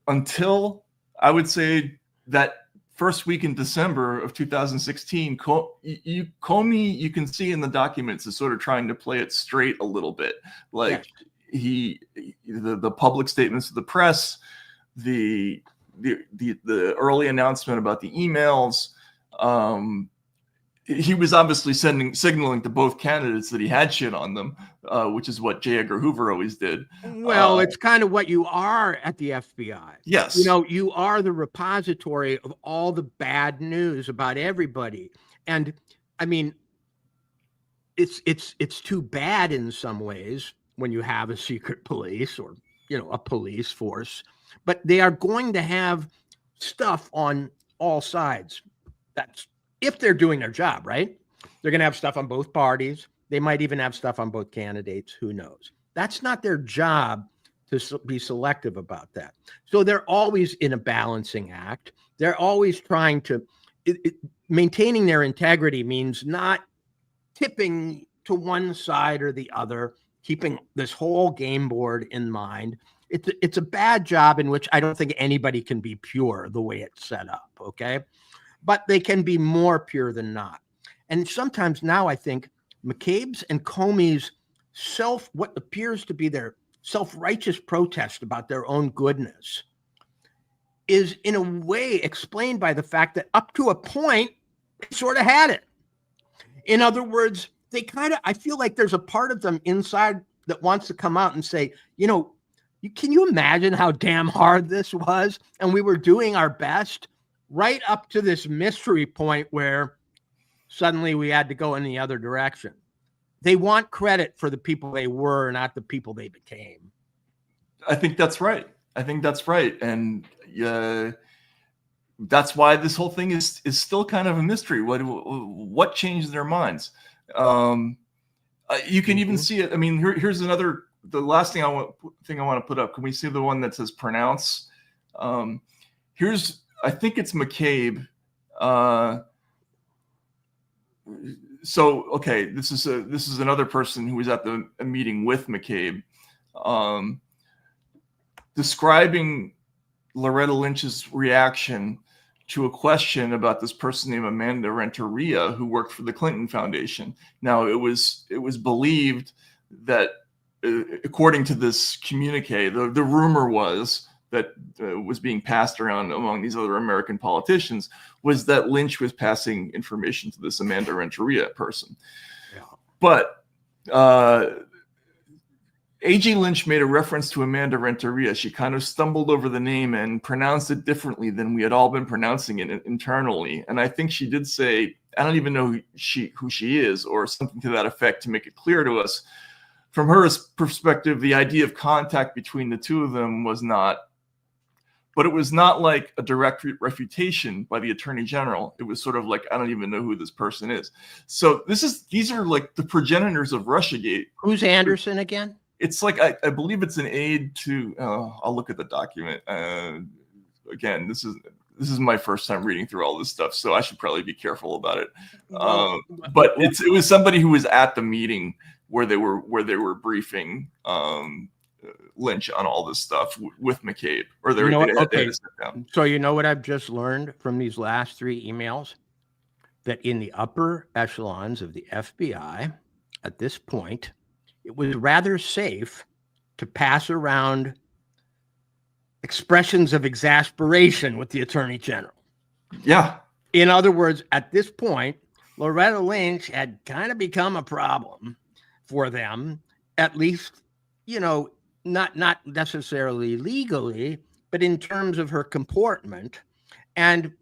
Until I would say that first week in December of 2016, Comey, you can see in the documents, is sort of trying to play it straight a little bit. Like the public statements to the press, the early announcement about the emails. He was obviously signaling to both candidates that he had shit on them, which is what J. Edgar Hoover always did. Well, it's kind of what you are at the FBI. Yes. You are the repository of all the bad news about everybody. And I mean, it's too bad in some ways when you have a secret police or, a police force, but they are going to have stuff on all sides. That's if they're doing their job, right? They're going to have stuff on both parties. They might even have stuff on both candidates. Who knows? That's not their job to be selective about that. So they're always in a balancing act. They're always trying to maintaining their integrity means not tipping to one side or the other, keeping this whole game board in mind. It's a bad job in which I don't think anybody can be pure the way it's set up, okay? But they can be more pure than not. And sometimes now I think McCabe's and Comey's what appears to be their self-righteous protest about their own goodness is in a way explained by the fact that up to a point, they sort of had it. In other words, I feel like there's a part of them inside that wants to come out and say, can you imagine how damn hard this was? And we were doing our best right up to this mystery point where suddenly we had to go in the other direction. They want credit for the people they were, not the people they became. I think that's right. And that's why this whole thing is still kind of a mystery. What changed their minds? You can even see it. I mean, here's the last thing I want to put up. Can we see the one that says pronounce? I think it's McCabe. Okay, this is another person who was at a meeting with McCabe, describing Loretta Lynch's reaction to a question about this person named Amanda Renteria, who worked for the Clinton Foundation. Now, it was believed that, according to this communique, the rumor was that was being passed around among these other American politicians was that Lynch was passing information to this Amanda Renteria person. Yeah. But A.G. Lynch made a reference to Amanda Renteria. She kind of stumbled over the name and pronounced it differently than we had all been pronouncing it internally. And I think she did say, I don't even know who she is, or something to that effect, to make it clear to us. From her perspective, the idea of contact between the two of them was not, but it was not like a direct refutation by the Attorney General. It was sort of like, I don't even know who this person is. So these are like the progenitors of Russiagate. Who's Anderson again? It's like, I believe it's an aide to, I'll look at the document. Again, this is my first time reading through all this stuff, so I should probably be careful about it. But it was somebody who was at the meeting where they were briefing Lynch on all this stuff with McCabe, or they had to sit down. So you know what I've just learned from these last 3 emails? That in the upper echelons of the FBI at this point, it was rather safe to pass around expressions of exasperation with the Attorney General. Yeah. In other words, at this point, Loretta Lynch had kind of become a problem for them, at least, not necessarily legally, but in terms of her comportment. And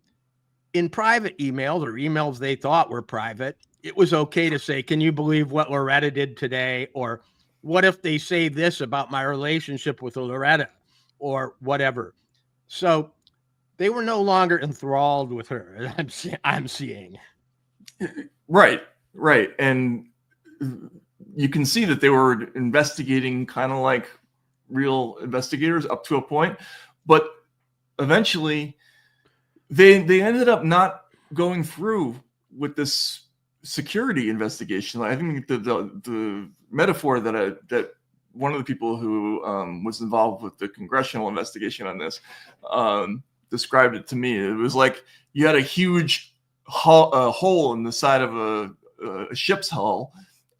in private emails, or emails they thought were private, it was okay to say, can you believe what Loretta did today? Or what if they say this about my relationship with Loretta, or whatever? So they were no longer enthralled with her. I'm seeing. Right. And you can see that they were investigating kind of like real investigators up to a point, but eventually they ended up not going through with this security investigation. I think the metaphor that one of the people who was involved with the congressional investigation on this described it to me. It was like you had a huge hole in the side of a ship's hull,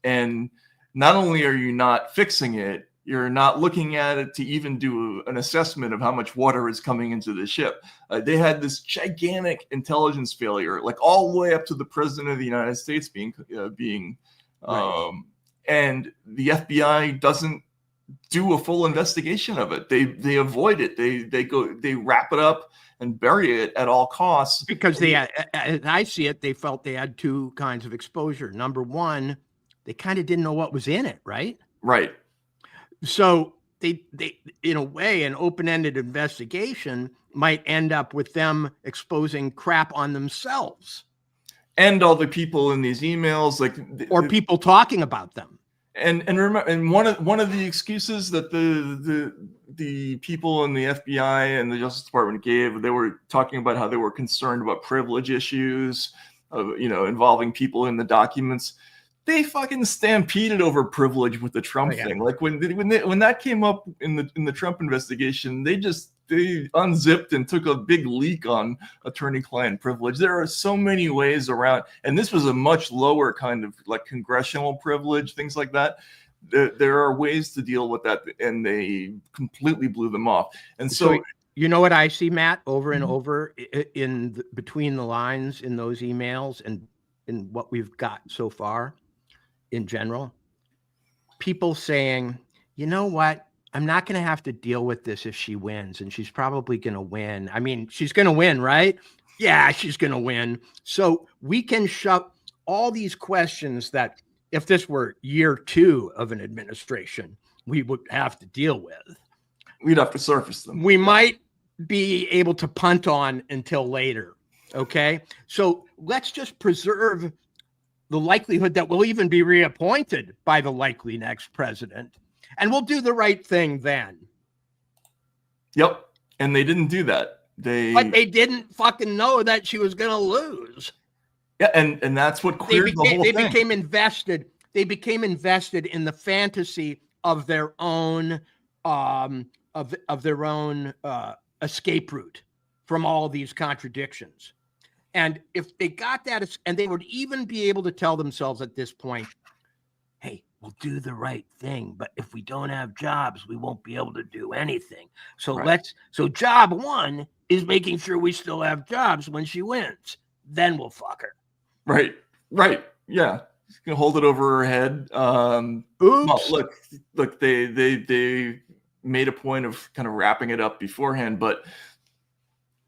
and not only are you not fixing it, you're not looking at it to even do an assessment of how much water is coming into the ship. They had this gigantic intelligence failure, like all the way up to the president of the United States being right. And the FBI doesn't do a full investigation of it. They avoid it. They wrap it up and bury it at all costs. Because as I see it, they felt they had 2 kinds of exposure. Number one, they kind of didn't know what was in it, right? Right. So they in a way, an open-ended investigation might end up with them exposing crap on themselves. And all the people in these emails, or people talking about them. And remember, and one of the excuses that the people in the FBI and the Justice Department gave, they were talking about how they were concerned about privilege issues, involving people in the documents. They fucking stampeded over privilege with the Trump thing. Like when that came up in the Trump investigation, they unzipped and took a big leak on attorney-client privilege. There are so many ways around, and this was a much lower kind of like congressional privilege, things like that. There are ways to deal with that, and they completely blew them off. And so you know what I see, Matt, over and over between the lines in those emails and in what we've got so far in general, people saying, you know what? I'm not going to have to deal with this if she wins, and she's probably going to win. I mean, she's going to win, right? Yeah, she's going to win. So we can shove all these questions that if this were year 2 of an administration, we would have to deal with. We'd have to surface them. We might be able to punt on until later. Okay. So let's just preserve the likelihood that we'll even be reappointed by the likely next president. And we'll do the right thing then. Yep. And they didn't do that. But they didn't fucking know that she was going to lose. Yeah, and that's what queered the whole thing. They became invested. They became invested in the fantasy of their own of their own escape route from all these contradictions. And if they got that, and they would even be able to tell themselves at this point, hey, we'll do the right thing, but if we don't have jobs, we won't be able to do anything. So so job 1 is making sure we still have jobs when she wins. Then we'll fuck her. Right. Yeah. She's gonna hold it over her head. Oops. Well, look, they made a point of kind of wrapping it up beforehand, but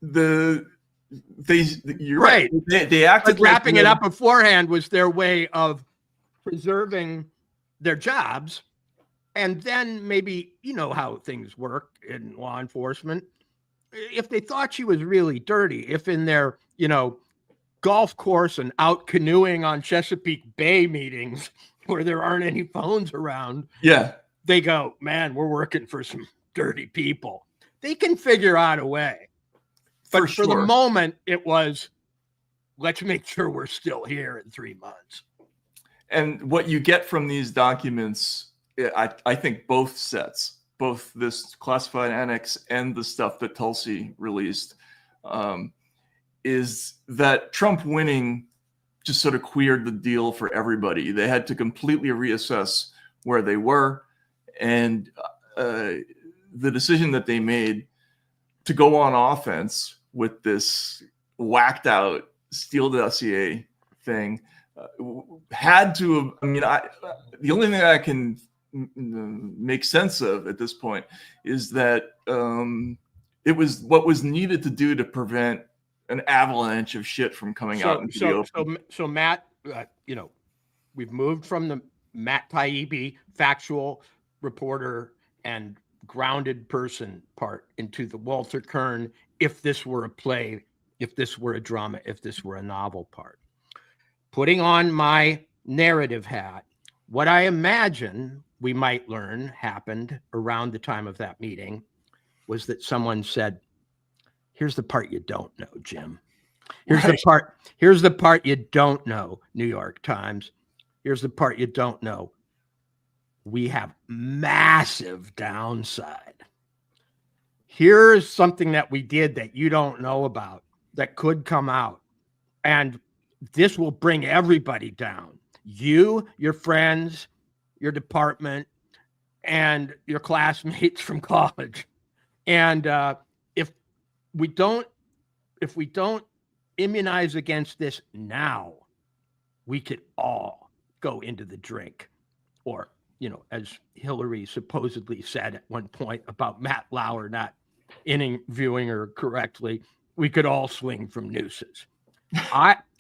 you're right. They acted but wrapping it up beforehand was their way of preserving their jobs. And then maybe, you know how things work in law enforcement. If they thought she was really dirty, if in their, golf course and out canoeing on Chesapeake Bay meetings where there aren't any phones around, they go, man, we're working for some dirty people. They can figure out a way. But for the moment, it was, let's make sure we're still here in 3 months. And what you get from these documents, I think both sets, both this classified annex and the stuff that Tulsi released, is that Trump winning just sort of queered the deal for everybody. They had to completely reassess where they were. And the decision that they made to go on offense with this whacked out Steele dossier thing had to, the only thing I can make sense of at this point is that it was what was needed to do to prevent an avalanche of shit from coming out into the open. So Matt, we've moved from the Matt Taibbi factual reporter and grounded person part into the Walter Kern, if this were a play, if this were a drama, if this were a novel part. Putting on my narrative hat, what I imagine we might learn happened around the time of that meeting was that someone said, here's the part you don't know, Jim. Here's the part you don't know, New York Times. Here's the part you don't know. We have massive downside. Here's something that we did that you don't know about that could come out. And this will bring everybody down. You, your friends, your department, and your classmates from college. And if we don't immunize against this now, we could all go into the drink. Or, as Hillary supposedly said at one point about Matt Lauer not interviewing her correctly, we could all swing from nooses.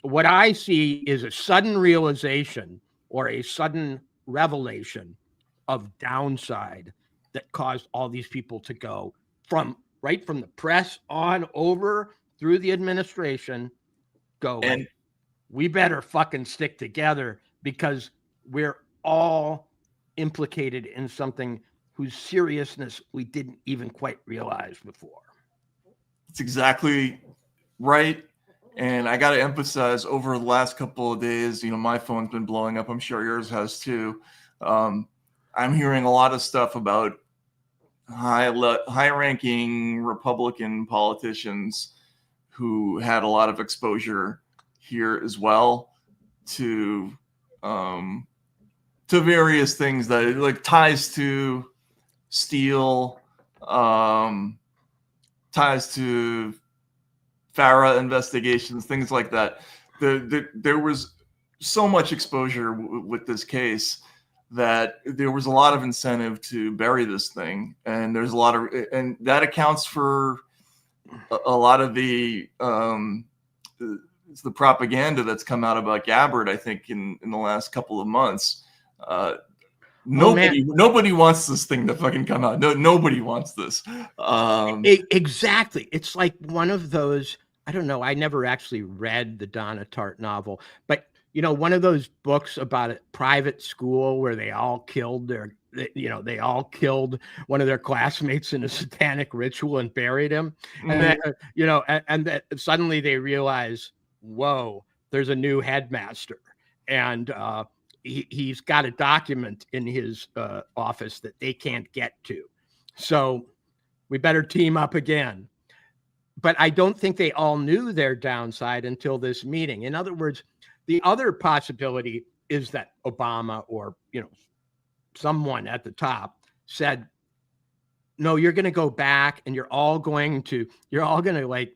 What I see is a sudden realization or a sudden revelation of downside that caused all these people to go from the press on over through the administration, we better fucking stick together because we're all implicated in something whose seriousness we didn't even quite realize before. It's exactly right. And I got to emphasize, over the last couple of days, my phone's been blowing up. I'm sure yours has too. I'm hearing a lot of stuff about high-ranking Republican politicians who had a lot of exposure here as well to various things that like ties to Steele, ties to FARA investigations, things like that. There was so much exposure with this case that there was a lot of incentive to bury this thing, and there's a lot of, and that accounts for a lot of the propaganda that's come out about Gabbard, I think, in the last couple of months. Nobody wants this thing to fucking come out. Nobody wants this. Exactly. It's like one of those, I don't know, I never actually read the Donna Tartt novel, but one of those books about a private school where they all killed they all killed one of their classmates in a satanic ritual and buried him. And then, and that suddenly they realize, whoa, there's a new headmaster. And he's got a document in his office that they can't get to. So we better team up again. But I don't think they all knew their downside until this meeting. In other words, the other possibility is that Obama or, someone at the top said, no, you're going to go back and you're all going to like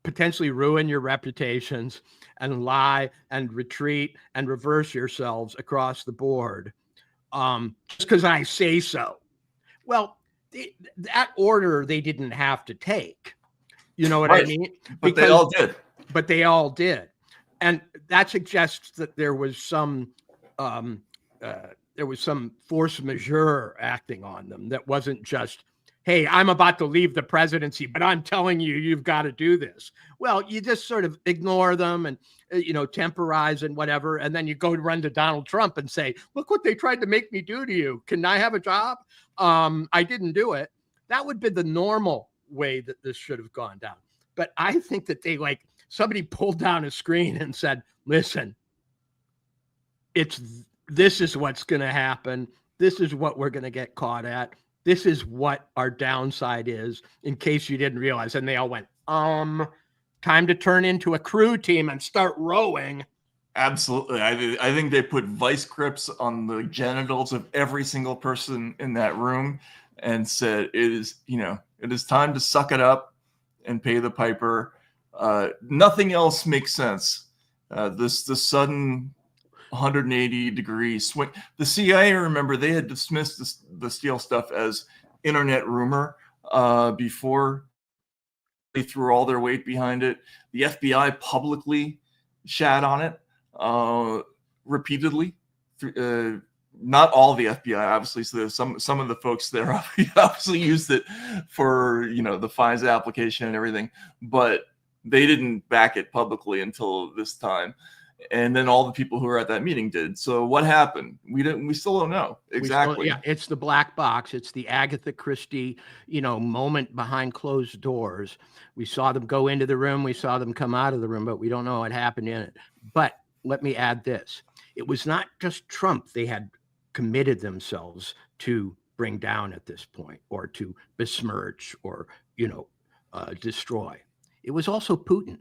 potentially ruin your reputations and lie and retreat and reverse yourselves across the board. Just because I say so. Well, that order they didn't have to take. You know what I mean? But they all did. But they all did. And that suggests that there was some force majeure acting on them. That wasn't just, hey, I'm about to leave the presidency, but I'm telling you, you've got to do this. Well, you just sort of ignore them and, temporize and whatever. And then you go run to Donald Trump and say, look what they tried to make me do to you. Can I have a job? I didn't do it. That would be the normal way that this should have gone down. But I think that somebody pulled down a screen and said, listen, this is what's going to happen. This is what we're going to get caught at. This is what our downside is, in case you didn't realize. And they all went, time to turn into a crew team and start rowing. Absolutely. I think they put vice grips on the genitals of every single person in that room and said, it is time to suck it up and pay the piper. Nothing else makes sense. The sudden 180-degree swing. The CIA, remember, they had dismissed the Steele stuff as internet rumor before they threw all their weight behind it. The FBI publicly shat on it repeatedly. Not all the FBI, obviously. So there's some of the folks there obviously used it for the FISA application and everything, but they didn't back it publicly until this time. And then all the people who were at that meeting did. So what happened? We still don't know exactly. It's the black box. It's the Agatha Christie, moment behind closed doors. We saw them go into the room. We saw them come out of the room, but we don't know what happened in it. But let me add this. It was not just Trump they had committed themselves to bring down at this point, or to besmirch, or, destroy. It was also Putin.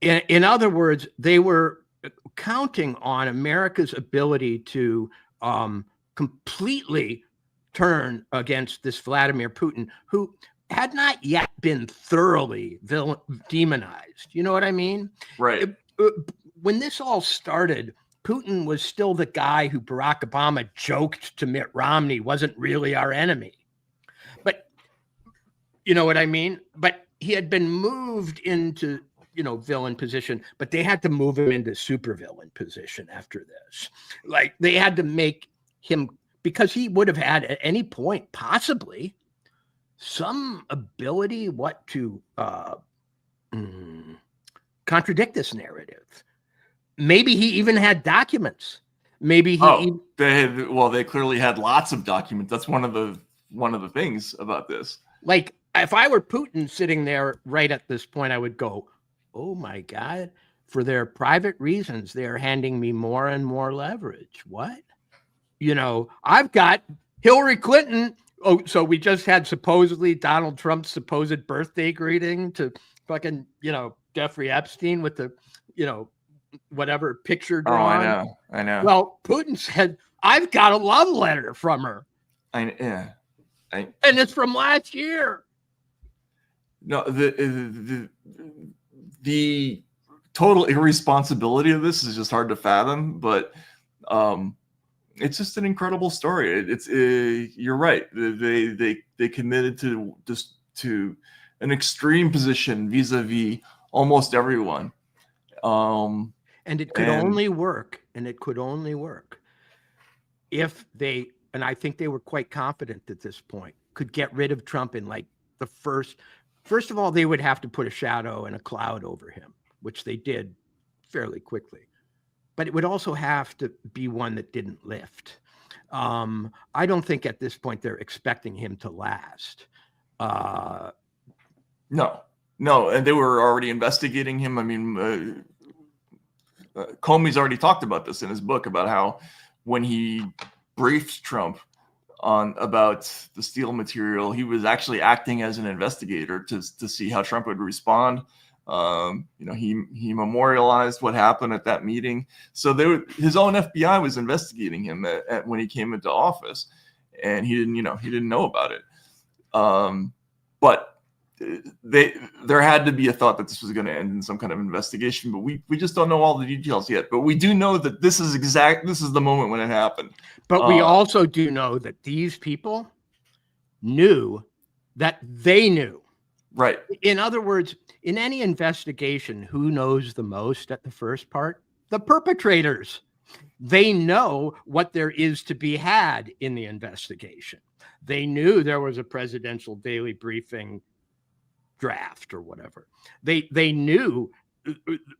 In other words, they were counting on America's ability to completely turn against this Vladimir Putin, who had not yet been thoroughly demonized. You know what I mean? Right. When this all started, Putin was still the guy who Barack Obama joked to Mitt Romney wasn't really our enemy. But you know what I mean? But he had been moved into villain position, but they had to move him into supervillain position after this. Like, they had to make him, because he would have had at any point possibly some ability to contradict this narrative. Maybe he even had documents Maybe he. Oh, they clearly had lots of documents. That's one of the things about this. Like, if I were Putin sitting there right at this point, I would go, "Oh my God! For their private reasons, they are handing me more and more leverage. What? You know, I've got Hillary Clinton." Oh, so we just had supposedly Donald Trump's supposed birthday greeting to fucking, Jeffrey Epstein with the, whatever picture drawn. Oh, I know. Well, Putin said, "I've got a love letter from her." And it's from last year. No, the total irresponsibility of this is just hard to fathom, but it's just an incredible story. You're right. They committed to an extreme position vis-a-vis almost everyone. And it could only work. And it could only work if they, and I think they were quite confident at this point, could get rid of Trump in like the first of all, they would have to put a shadow and a cloud over him, which they did fairly quickly. But it would also have to be one that didn't lift. I don't think at this point they're expecting him to last. No, and they were already investigating him. I mean, Comey's already talked about this in his book about how when he briefed Trump about the Steele material, he was actually acting as an investigator to see how Trump would respond. He memorialized what happened at that meeting. So his own FBI was investigating him when he came into office, and he didn't know about it. But there had to be a thought that this was going to end in some kind of investigation, but we just don't know all the details yet. But we do know that this is the moment when it happened. But we also do know that these people knew that they knew. Right. In other words, in any investigation, who knows the most at the first part? The perpetrators. They know what there is to be had in the investigation. They knew there was a presidential daily briefing draft or whatever. They knew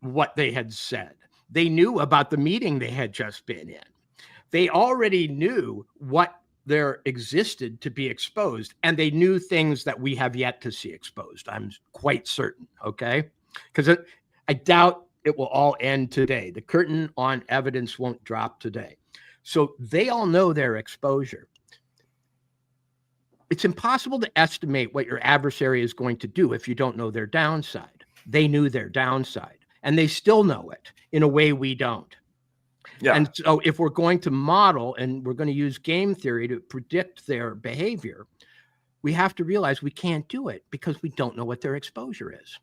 what they had said. They knew about the meeting they had just been in. They already knew what there existed to be exposed, and they knew things that we have yet to see exposed. I'm quite certain, okay? Because I doubt it will all end today. The curtain on evidence won't drop today. So they all know their exposure. It's impossible to estimate what your adversary is going to do if you don't know their downside. They knew their downside, and they still know it in a way we don't. Yeah. And so if we're going to model and we're going to use game theory to predict their behavior, we have to realize we can't do it because we don't know what their exposure is.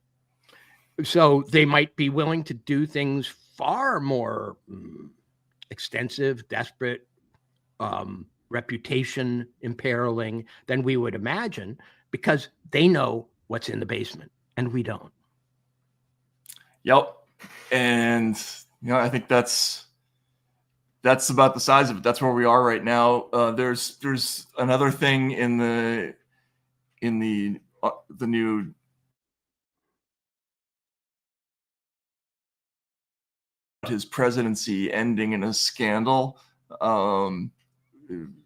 So they might be willing to do things far more extensive, desperate, reputation imperiling than we would imagine because they know what's in the basement and we don't. Yep. And, I think that's about the size of it. That's where we are right now. There's another thing in the new his presidency ending in a scandal,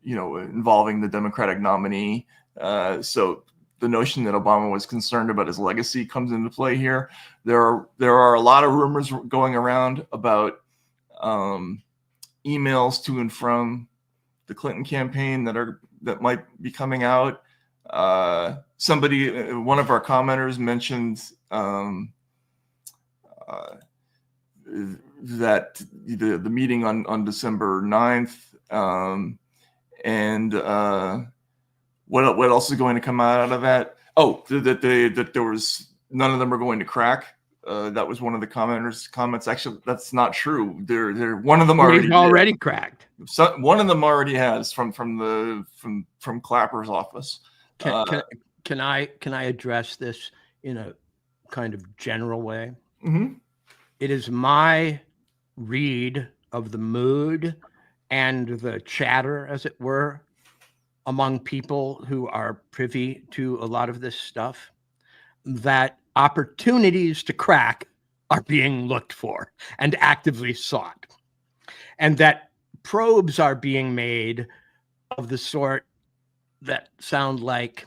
involving the Democratic nominee. So the notion that Obama was concerned about his legacy comes into play here. There are a lot of rumors going around about emails to and from the Clinton campaign that might be coming out. One of our commenters mentioned that the meeting on December 9th, and what else is going to come out of that? Oh, that there was none of them are going to crack. That was one of the commenters' comments. Actually, that's not true. One of them already cracked. So one of them already has from Clapper's office. Can I address this in a kind of general way? Mm-hmm. It is my read of the mood and the chatter, as it were, among people who are privy to a lot of this stuff, that opportunities to crack are being looked for and actively sought. And that probes are being made of the sort that sound like,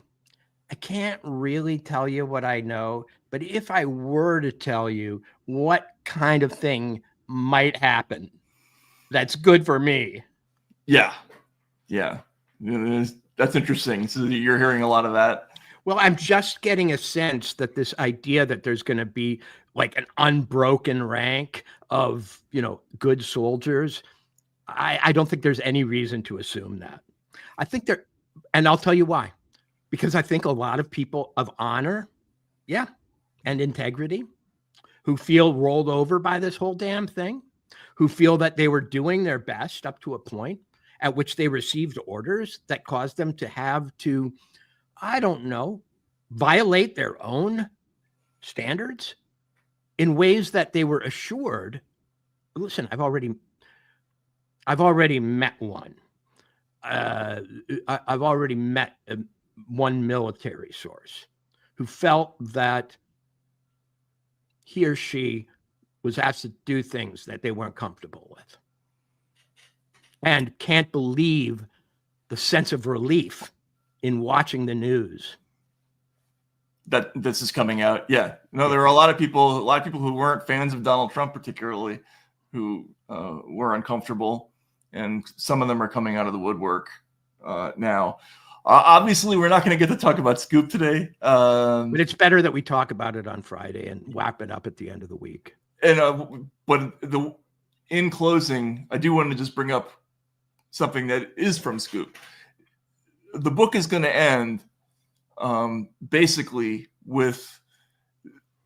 I can't really tell you what I know, but if I were to tell you what kind of thing might happen, that's good for me. Yeah. That's interesting. So you're hearing a lot of that. Well, I'm just getting a sense that this idea that there's going to be like an unbroken rank of, good soldiers, I don't think there's any reason to assume that. I think and I'll tell you why. Because I think a lot of people of honor, and integrity, who feel rolled over by this whole damn thing, who feel that they were doing their best up to a point at which they received orders that caused them to have to, I don't know, violate their own standards in ways that they were assured. Listen, I've already met one. I've already met one military source who felt that he or she was asked to do things that they weren't comfortable with, and can't believe the sense of relief in watching the news that this is coming out. Yeah, no, there are a lot of people who weren't fans of Donald Trump particularly, who were uncomfortable, and some of them are coming out of the woodwork now. Obviously, we're not going to get to talk about Scoop today, but it's better that we talk about it on Friday and wrap it up at the end of the week. And in closing, I do want to just bring up something that is from Scoop. The book is going to end basically with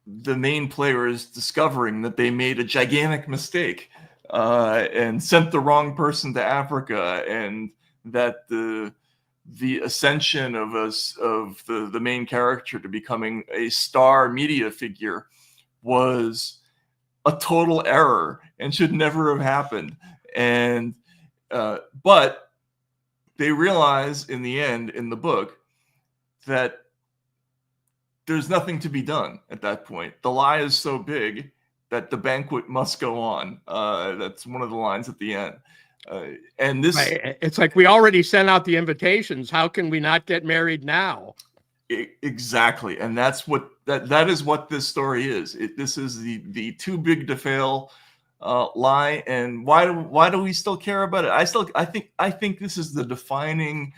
the main players discovering that they made a gigantic mistake and sent the wrong person to Africa, and that the ascension of the main character to becoming a star media figure was a total error and should never have happened. And but they realize in the end, in the book, that there's nothing to be done at that point. The lie is so big that the banquet must go on. That's one of the lines at the end. And this, it's like, we already sent out the invitations. How can we not get married now? Exactly. And that's what that is what this story is. This is the too big to fail lie. And why do we still care about it? I think this is the defining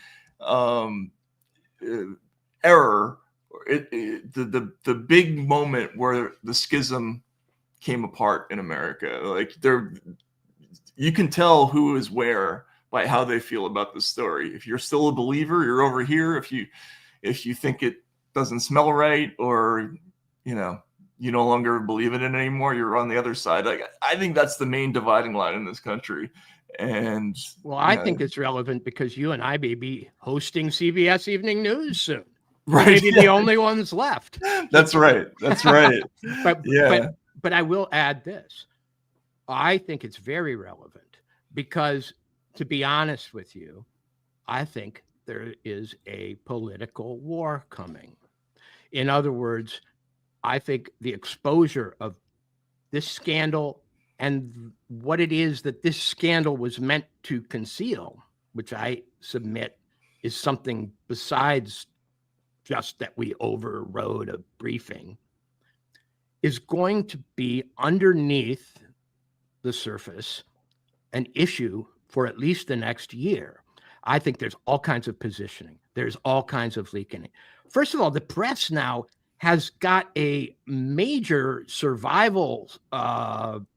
error, the big moment where the schism came apart in America. Like, you can tell who is where by how they feel about this story. If you're still a believer, you're over here. If you think it doesn't smell right, or you no longer believe in it anymore, you're on the other side. Like, I think that's the main dividing line in this country. And I think it's relevant because you and I may be hosting CBS Evening News soon. Right. Maybe the only ones left. That's right. But I will add this. I think it's very relevant because, to be honest with you, I think there is a political war coming. In other words, I think the exposure of this scandal and what it is that this scandal was meant to conceal, which I submit is something besides just that we overrode a briefing, is going to be underneath the surface an issue for at least the next year. I think there's all kinds of positioning. There's all kinds of leaking. First of all, the press now has got a major survival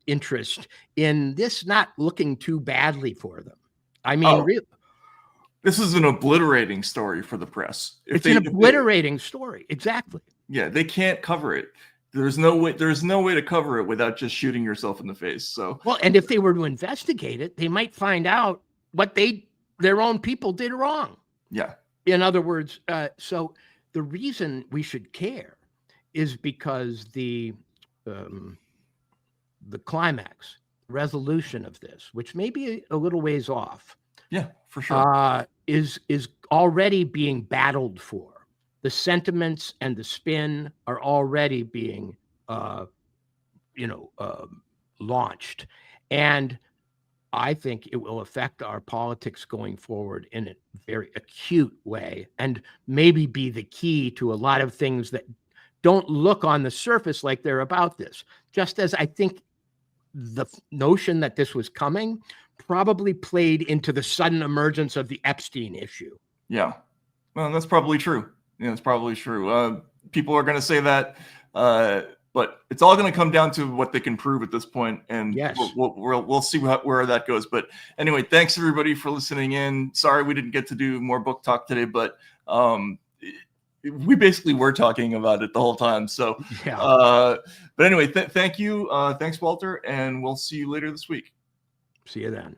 interest in this not looking too badly for them. I mean, really, this is an obliterating story for the press. It's an obliterating story. Exactly. Yeah, they can't cover it. There's no way to cover it without just shooting yourself in the face. So, well, and if they were to investigate it, they might find out what their own people did wrong. Yeah. In other words, so the reason we should care is because the climax resolution of this, which may be a little ways off, yeah, for sure, is already being battled for. The sentiments and the spin are already being, launched, and I think it will affect our politics going forward in a very acute way, and maybe be the key to a lot of things that don't look on the surface like they're about this. Just as I think the notion that this was coming probably played into the sudden emergence of the Epstein issue. Yeah, well, that's probably true. Yeah, it's probably true. People are going to say that, but it's all going to come down to what they can prove at this point, and yes, we'll see where that goes. But anyway, thanks everybody for listening in. Sorry we didn't get to do more book talk today, but we basically were talking about it the whole time. So, yeah. But anyway, thank you. Thanks, Walter, and we'll see you later this week. See you then.